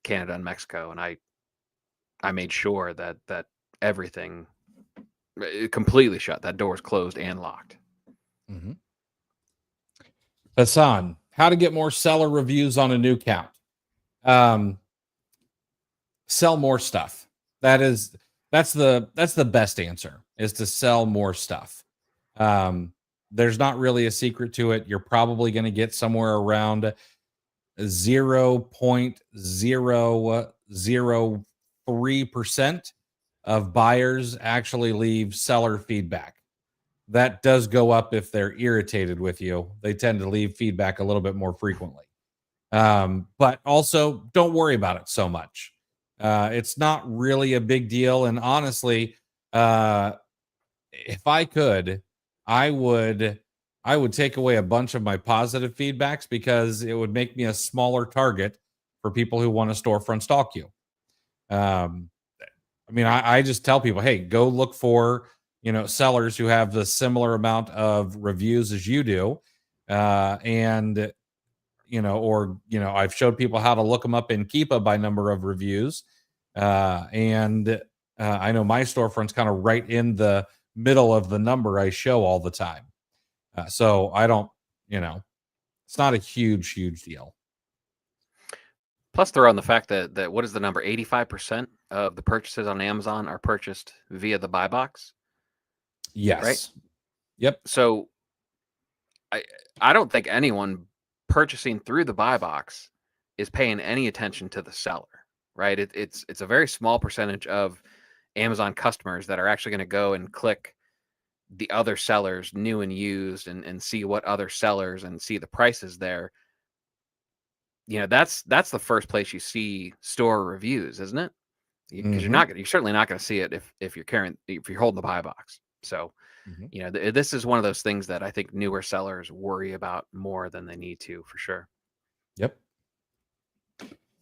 Canada and Mexico, and I made sure that everything completely shut. That door was closed and locked. Hassan, how to get more seller reviews on a new account? Sell more stuff. That's the best answer, is to sell more stuff. there's not really a secret to it. You're probably going to get somewhere around 0.003% of buyers actually leave seller feedback. That does go up if they're irritated with you. They tend to leave feedback a little bit more frequently. But also, don't worry about it so much. It's not really a big deal. And honestly, if I could, I would I would take away a bunch of my positive feedbacks because it would make me a smaller target for people who want to storefront stalk you. Um, I mean, I just tell people, hey, go look for sellers who have the similar amount of reviews as you do, and I've showed people how to look them up in Keepa by number of reviews, and I know my storefront's kind of right in the middle of the number I show all the time. So I don't, it's not a huge deal. Plus, throw on the fact that what is the number? 85% of the purchases on Amazon are purchased via the buy box. Yes. Right? Yep. So I don't think anyone purchasing through the buy box is paying any attention to the seller, right? It's a very small percentage of Amazon customers that are actually going to go and click the other sellers, new and used, and see what other sellers and see the prices there. That's the first place you see store reviews, isn't it? Because you're certainly not going to see it if you're holding the buy box. So, this is one of those things that I think newer sellers worry about more than they need to, for sure. Yep.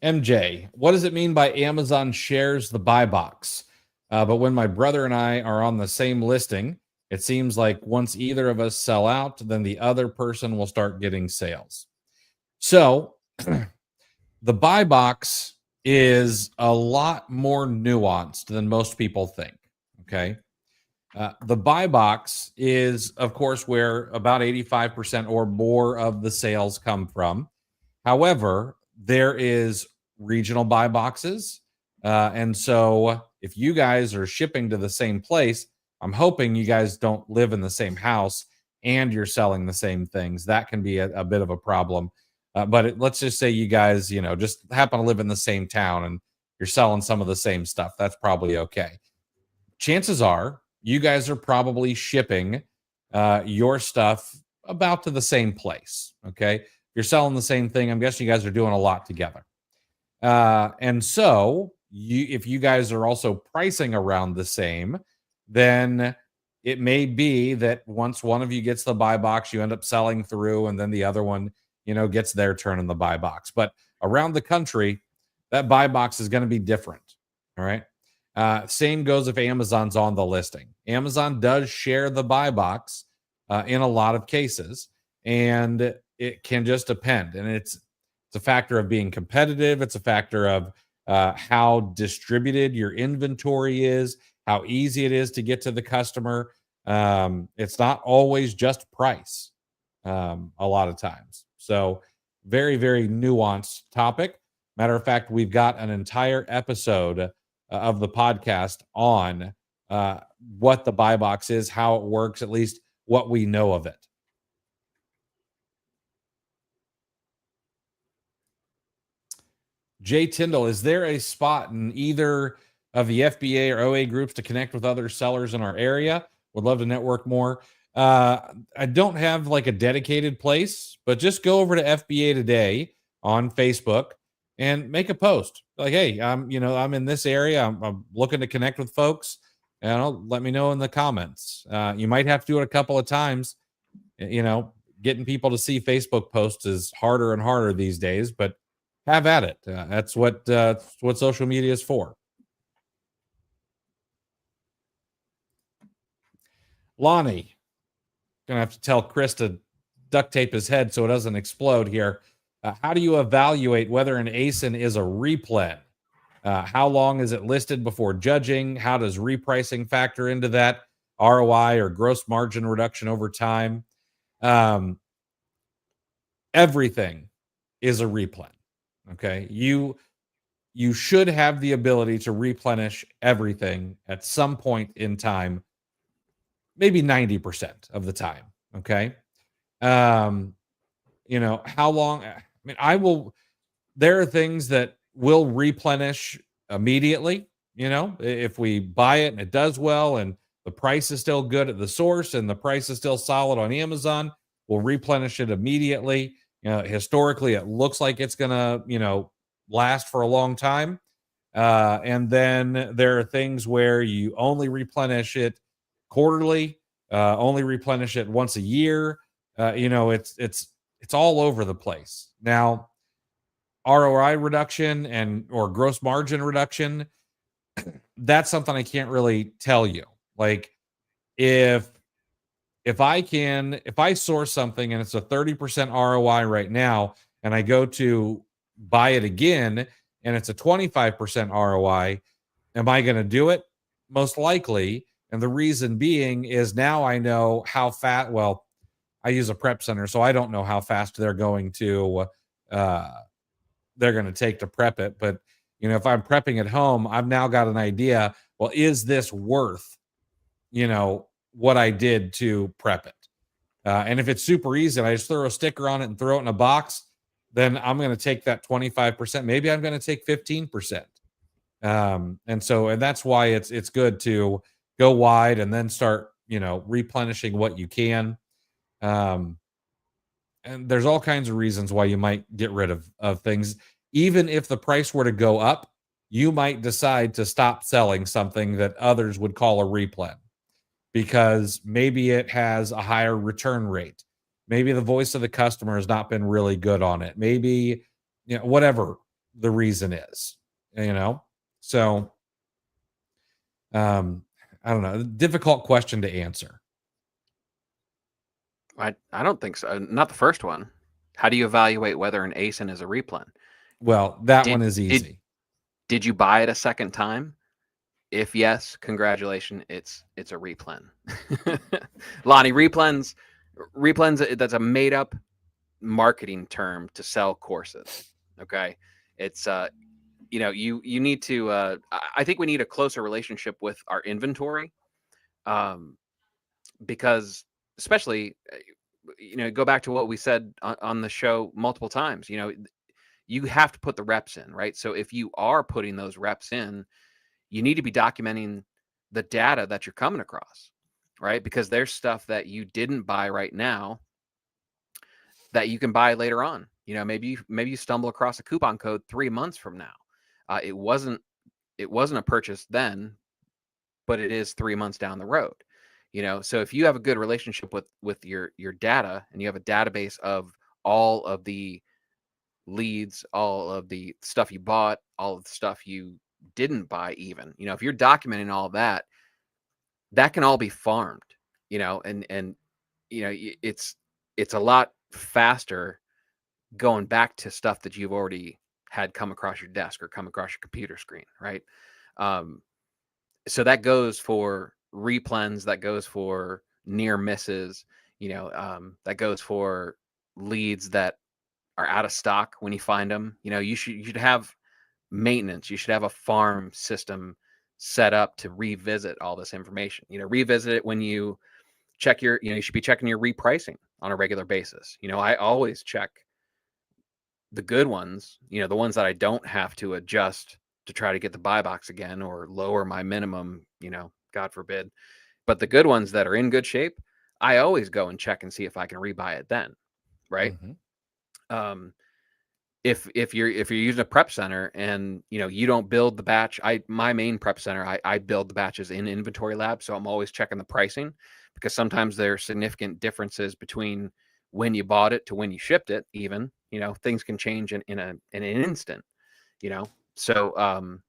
MJ, what does it mean by Amazon shares the buy box? But when my brother and I are on the same listing, it seems like once either of us sell out, then the other person will start getting sales. So the buy box is a lot more nuanced than most people think. Okay. The buy box is, of course, where about 85% or more of the sales come from. However, there is regional buy boxes. And so if you guys are shipping to the same place, I'm hoping you guys don't live in the same house and you're selling the same things. That can be a bit of a problem. But let's just say you guys, just happen to live in the same town and you're selling some of the same stuff. That's probably okay. Chances are you guys are probably shipping your stuff about to the same place. Okay. You're selling the same thing. I'm guessing you guys are doing a lot together. And so if you guys are also pricing around the same, then it may be that once one of you gets the buy box, you end up selling through, and then the other one, gets their turn in the buy box. But around the country, that buy box is going to be different. All right. Same goes if Amazon's on the listing. Amazon does share the buy box in a lot of cases, and it can just depend. And it's a factor of being competitive. It's a factor of how distributed your inventory is, how easy it is to get to the customer. It's not always just price a lot of times. So very, very nuanced topic. Matter of fact, we've got an entire episode of the podcast on what the buy box is, how it works, at least what we know of it. Jay Tyndall, is there a spot in either of the FBA or OA groups to connect with other sellers in our area? Would love to network more. I don't have like a dedicated place, but just go over to FBA Today on Facebook and make a post. Like, hey, I'm in this area. I'm looking to connect with folks. And let me know in the comments. You might have to do it a couple of times. Getting people to see Facebook posts is harder and harder these days, but have at it. That's what social media is for. Lonnie, gonna have to tell Chris to duct tape his head so it doesn't explode here. How do you evaluate whether an ASIN is a replen? How long is it listed before judging? How does repricing factor into that? ROI or gross margin reduction over time? Everything is a replen. Okay. You should have the ability to replenish everything at some point in time, maybe 90% of the time. Okay. You know, how long? I mean, there are things that will replenish immediately. You know, if we buy it and it does well and the price is still good at the source and the price is still solid on Amazon, we'll replenish it immediately. You know, historically, it looks like it's going to, you know, last for a long time. And then there are things where you only replenish it quarterly, only replenish it once a year. You know, it's all over the place. Now, ROI reduction and or gross margin reduction, that's something I can't really tell you. Like if if I source something and it's a 30% ROI right now and I go to buy it again and it's a 25% ROI, am I going to do it? Most likely. And the reason being is now I know how fast, well, I use a prep center, so I don't know how fast uh, they're going to take to prep it. But you know, if I'm prepping at home, I've now got an idea. Well, is this worth, you know, what I did to prep it? And if it's super easy and I just throw a sticker on it and throw it in a box, then I'm going to take that 25%. Maybe I'm going to take 15%. And that's why it's good to go wide and then start, you know, replenishing what you can. Um, and there's all kinds of reasons why you might get rid of things. Even if the price were to go up, you might decide to stop selling something that others would call a replen because maybe it has a higher return rate. Maybe the voice of the customer has not been really good on it. Maybe, you know, whatever the reason is, you know. So I don't know, difficult question to answer. I don't think so. Not the first one. How do you evaluate whether an ASIN is a replen? Well, that one Did is did easy. did you buy it a second time? If yes, congratulations, it's a replen. Lonnie, replens, that's a made up marketing term to sell courses. Okay. It's you know, you need to I think we need a closer relationship with our inventory. Because especially you know, go back to what we said on the show multiple times, you know, you have to put the reps in, right? So if you are putting those reps in, you need to be documenting the data that you're coming across, right? Because there's stuff that you didn't buy right now that you can buy later on. You know, maybe you stumble across a coupon code 3 months from now. It wasn't a purchase then, but it is 3 months down the road. You know, so if you have a good relationship with your data and you have a database of all of the leads, all of the stuff you bought, all of the stuff you didn't buy, even, you know, if you're documenting all that, that can all be farmed, you know, and you know, it's a lot faster going back to stuff that you've already had come across your desk or come across your computer screen, right? Um, so that goes for replens, that goes for near misses, you know, that goes for leads that are out of stock when you find them. You know, you should have maintenance. You should have a farm system set up to revisit all this information. You know, revisit it when you check your, you know, you should be checking your repricing on a regular basis. You know, I always check the good ones, you know, the ones that I don't have to adjust to try to get the buy box again or lower my minimum, you know, God forbid. But the good ones that are in good shape, I always go and check and see if I can rebuy it then, right? Mhm. Um, if you're using a prep center and you know you don't build the batch, my main prep center, I build the batches in Inventory Lab, so I'm always checking the pricing because sometimes there are significant differences between when you bought it to when you shipped it. Even, you know, things can change in an instant, you know. So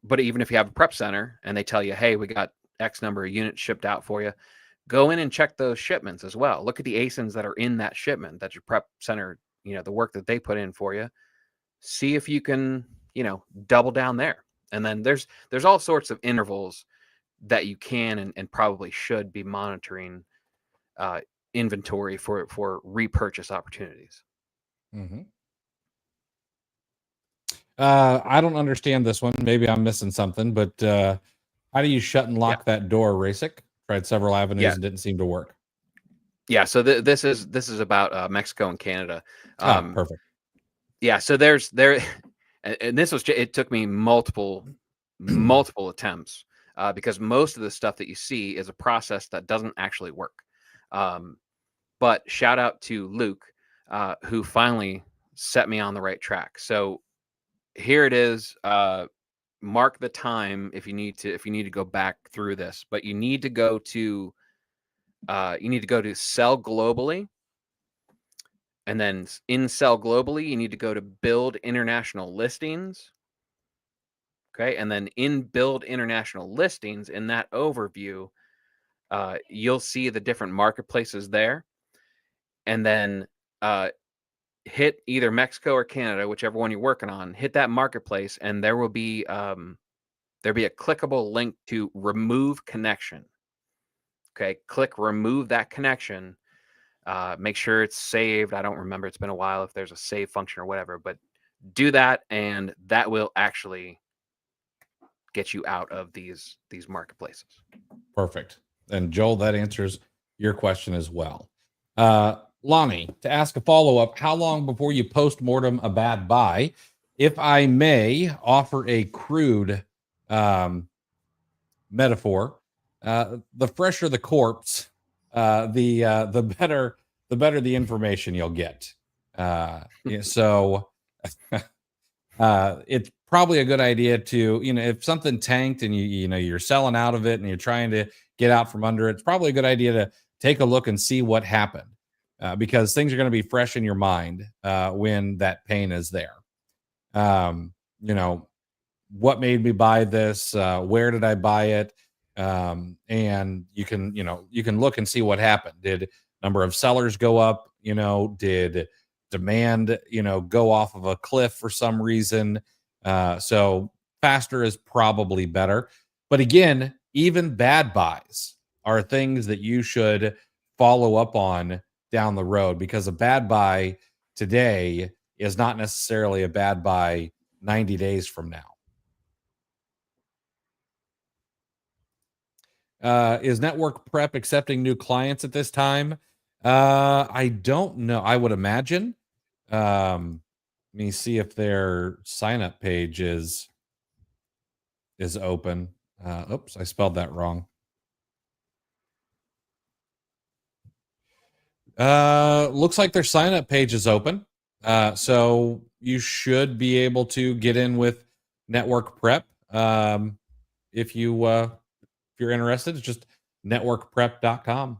but even if you have a prep center and they tell you, hey, we got X number of units shipped out for you, go in and check those shipments as well. Look at the ASINs that are in that shipment that your prep center, you know, the work that they put in for you. See if you can, you know, double down there. And then there's all sorts of intervals that you can and probably should be monitoring inventory for repurchase opportunities. Mhm. I don't understand this one. Maybe I'm missing something, but how do you shut and Yeah. lock that door, Rasic? Tried several avenues Yeah. and didn't seem to work. Yeah, so this is about Mexico and Canada. Perfect. Yeah, so there, and this was it took me multiple attempts because most of the stuff that you see is a process that doesn't actually work. But shout out to Luke, who finally set me on the right track. So here it is. Mark the time if you need to go back through this, but you need to go to sell globally, and then in sell globally you need to go to build international listings. Okay, and then in build international listings, in that overview, you'll see the different marketplaces there, and then hit either Mexico or Canada, whichever one you're working on. Hit that marketplace, and there will be a clickable link to remove connection. Okay, click remove that connection. Make sure it's saved. I don't remember, it's been a while if there's a save function or whatever, but do that, and that will actually get you out of these marketplaces. Perfect. And Joel, that answers your question as well. Lonnie, to ask a follow-up, how long before you post-mortem a bad buy? If I may offer a crude metaphor, the fresher the corpse, the better the information you'll get. So it's probably a good idea to, if something tanked and you're selling out of it and you're trying to get out from under it, it's probably a good idea to take a look and see what happened, because things are going to be fresh in your mind when that pain is there. You know, what made me buy this? Where did I buy it? And you can look and see what happened. Did number of sellers go up? Did demand go off of a cliff for some reason? So faster is probably better. But again, even bad buys are things that you should follow up on down the road, because a bad buy today is not necessarily a bad buy 90 days from now. Is Network Prep accepting new clients at this time? I don't know. I would imagine. Let me see if their sign up page is open. Oops, I spelled that wrong. Looks like their sign up page is open. So you should be able to get in with Network Prep. If you're interested, it's just networkprep.com.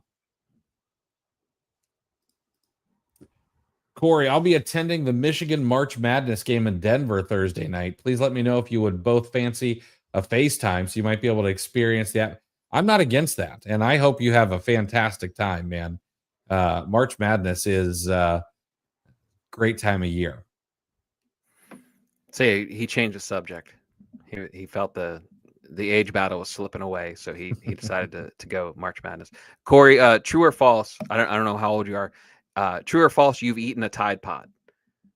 Corey, I'll be attending the Michigan March Madness game in Denver Thursday night. Please let me know if you would both fancy a FaceTime so you might be able to experience that. I'm not against that, and I hope you have a fantastic time, man. March Madness is a great time of year. Say he changed the subject. He felt the age battle was slipping away, so he decided to go March Madness. Corey, true or false? I don't know how old you are. True or false? You've eaten a Tide Pod.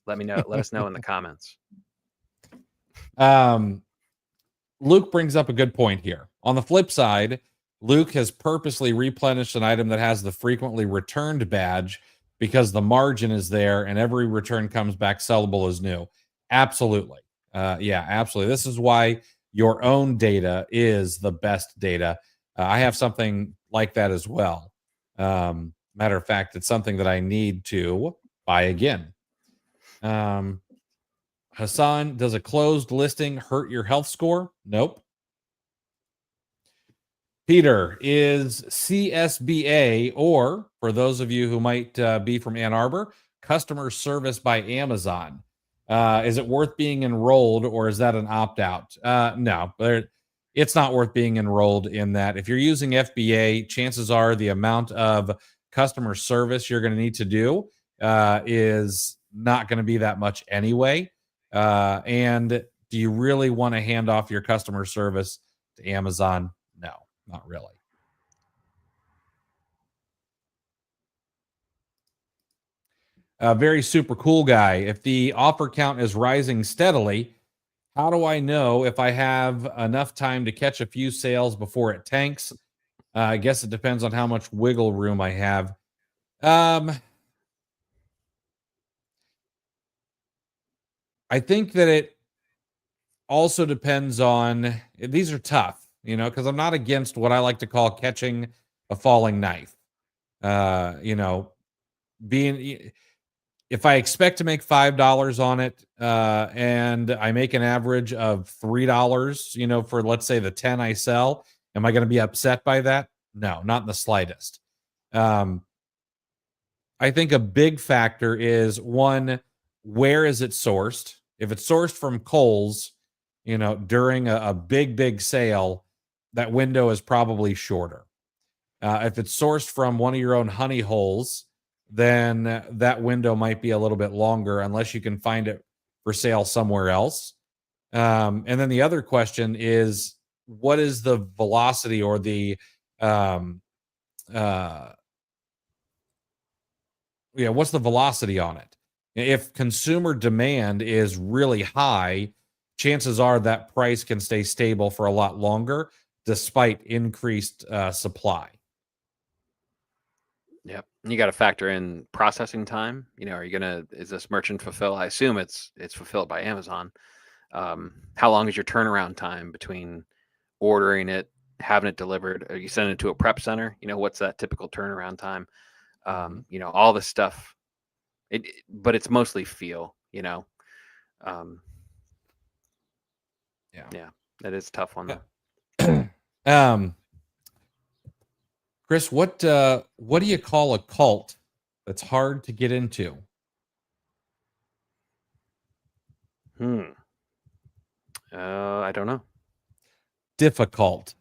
Let me know. Let us know in the comments. Luke brings up a good point here. On the flip side, Luke has purposely replenished an item that has the frequently returned badge because the margin is there and every return comes back sellable as new. Absolutely. Yeah, absolutely. This is why your own data is the best data. I have something like that as well. Matter of fact, it's something that I need to buy again. Hassan, does a closed listing hurt your health score? Nope. Peter, is CSBA, or for those of you who might be from Ann Arbor, customer service by Amazon, is it worth being enrolled, or is that an opt-out? No, but it's not worth being enrolled in that. If you're using FBA, chances are the amount of customer service you're going to need to do is not going to be that much anyway. And do you really want to hand off your customer service to Amazon? No, not really. Very super cool guy. If the offer count is rising steadily, how do I know if I have enough time to catch a few sales before it tanks? I guess it depends on how much wiggle room I have. I think that it also depends on, these are tough, because I'm not against what I like to call catching a falling knife. Being, if I expect to make $5 on it, and I make an average of $3, for let's say the 10 I sell, am I going to be upset by that? No, not in the slightest. I think a big factor is, one, where is it sourced? If it's sourced from Kohl's, during a big sale, that window is probably shorter. If it's sourced from one of your own honey holes, then that window might be a little bit longer unless you can find it for sale somewhere else. And then the other question is, what is the velocity or the what's the velocity on it? If consumer demand is really high, chances are that price can stay stable for a lot longer despite increased supply. Yep. You got to factor in processing time. Is this merchant fulfill? I assume it's fulfilled by Amazon. How long is your turnaround time between ordering it, having it delivered? Are you sending it to a prep center? What's that typical turnaround time? All this stuff. But it's mostly feel. Yeah, that is a tough one though. Chris, what do you call a cult that's hard to get into? I don't know. Difficult.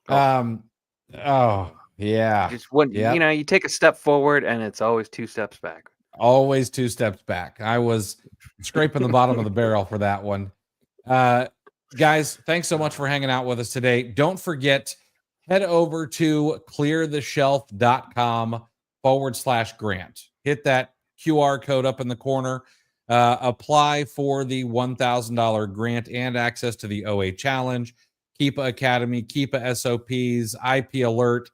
Oh yeah. Just when you take a step forward and it's always 2 steps back. Always 2 steps back. I was scraping the bottom of the barrel for that one. Guys, thanks so much for hanging out with us today. Don't forget, head over to cleartheshelf.com/grant. Hit that QR code up in the corner. Apply for the $1,000 grant and access to the OA Challenge, Keepa Academy, Keepa SOPs, IP Alert,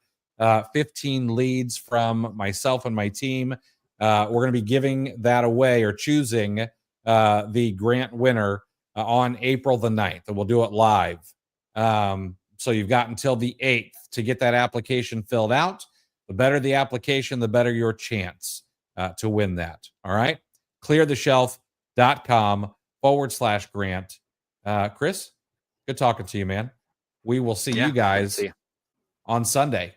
15 leads from myself and my team. We're going to be giving that away, or choosing the grant winner on April the 9th, and we'll do it live. So you've got until the 8th to get that application filled out. The better the application, the better your chance to win that. All right. Cleartheshelf.com/grant. Chris, good talking to you, man. We will see you guys on Sunday.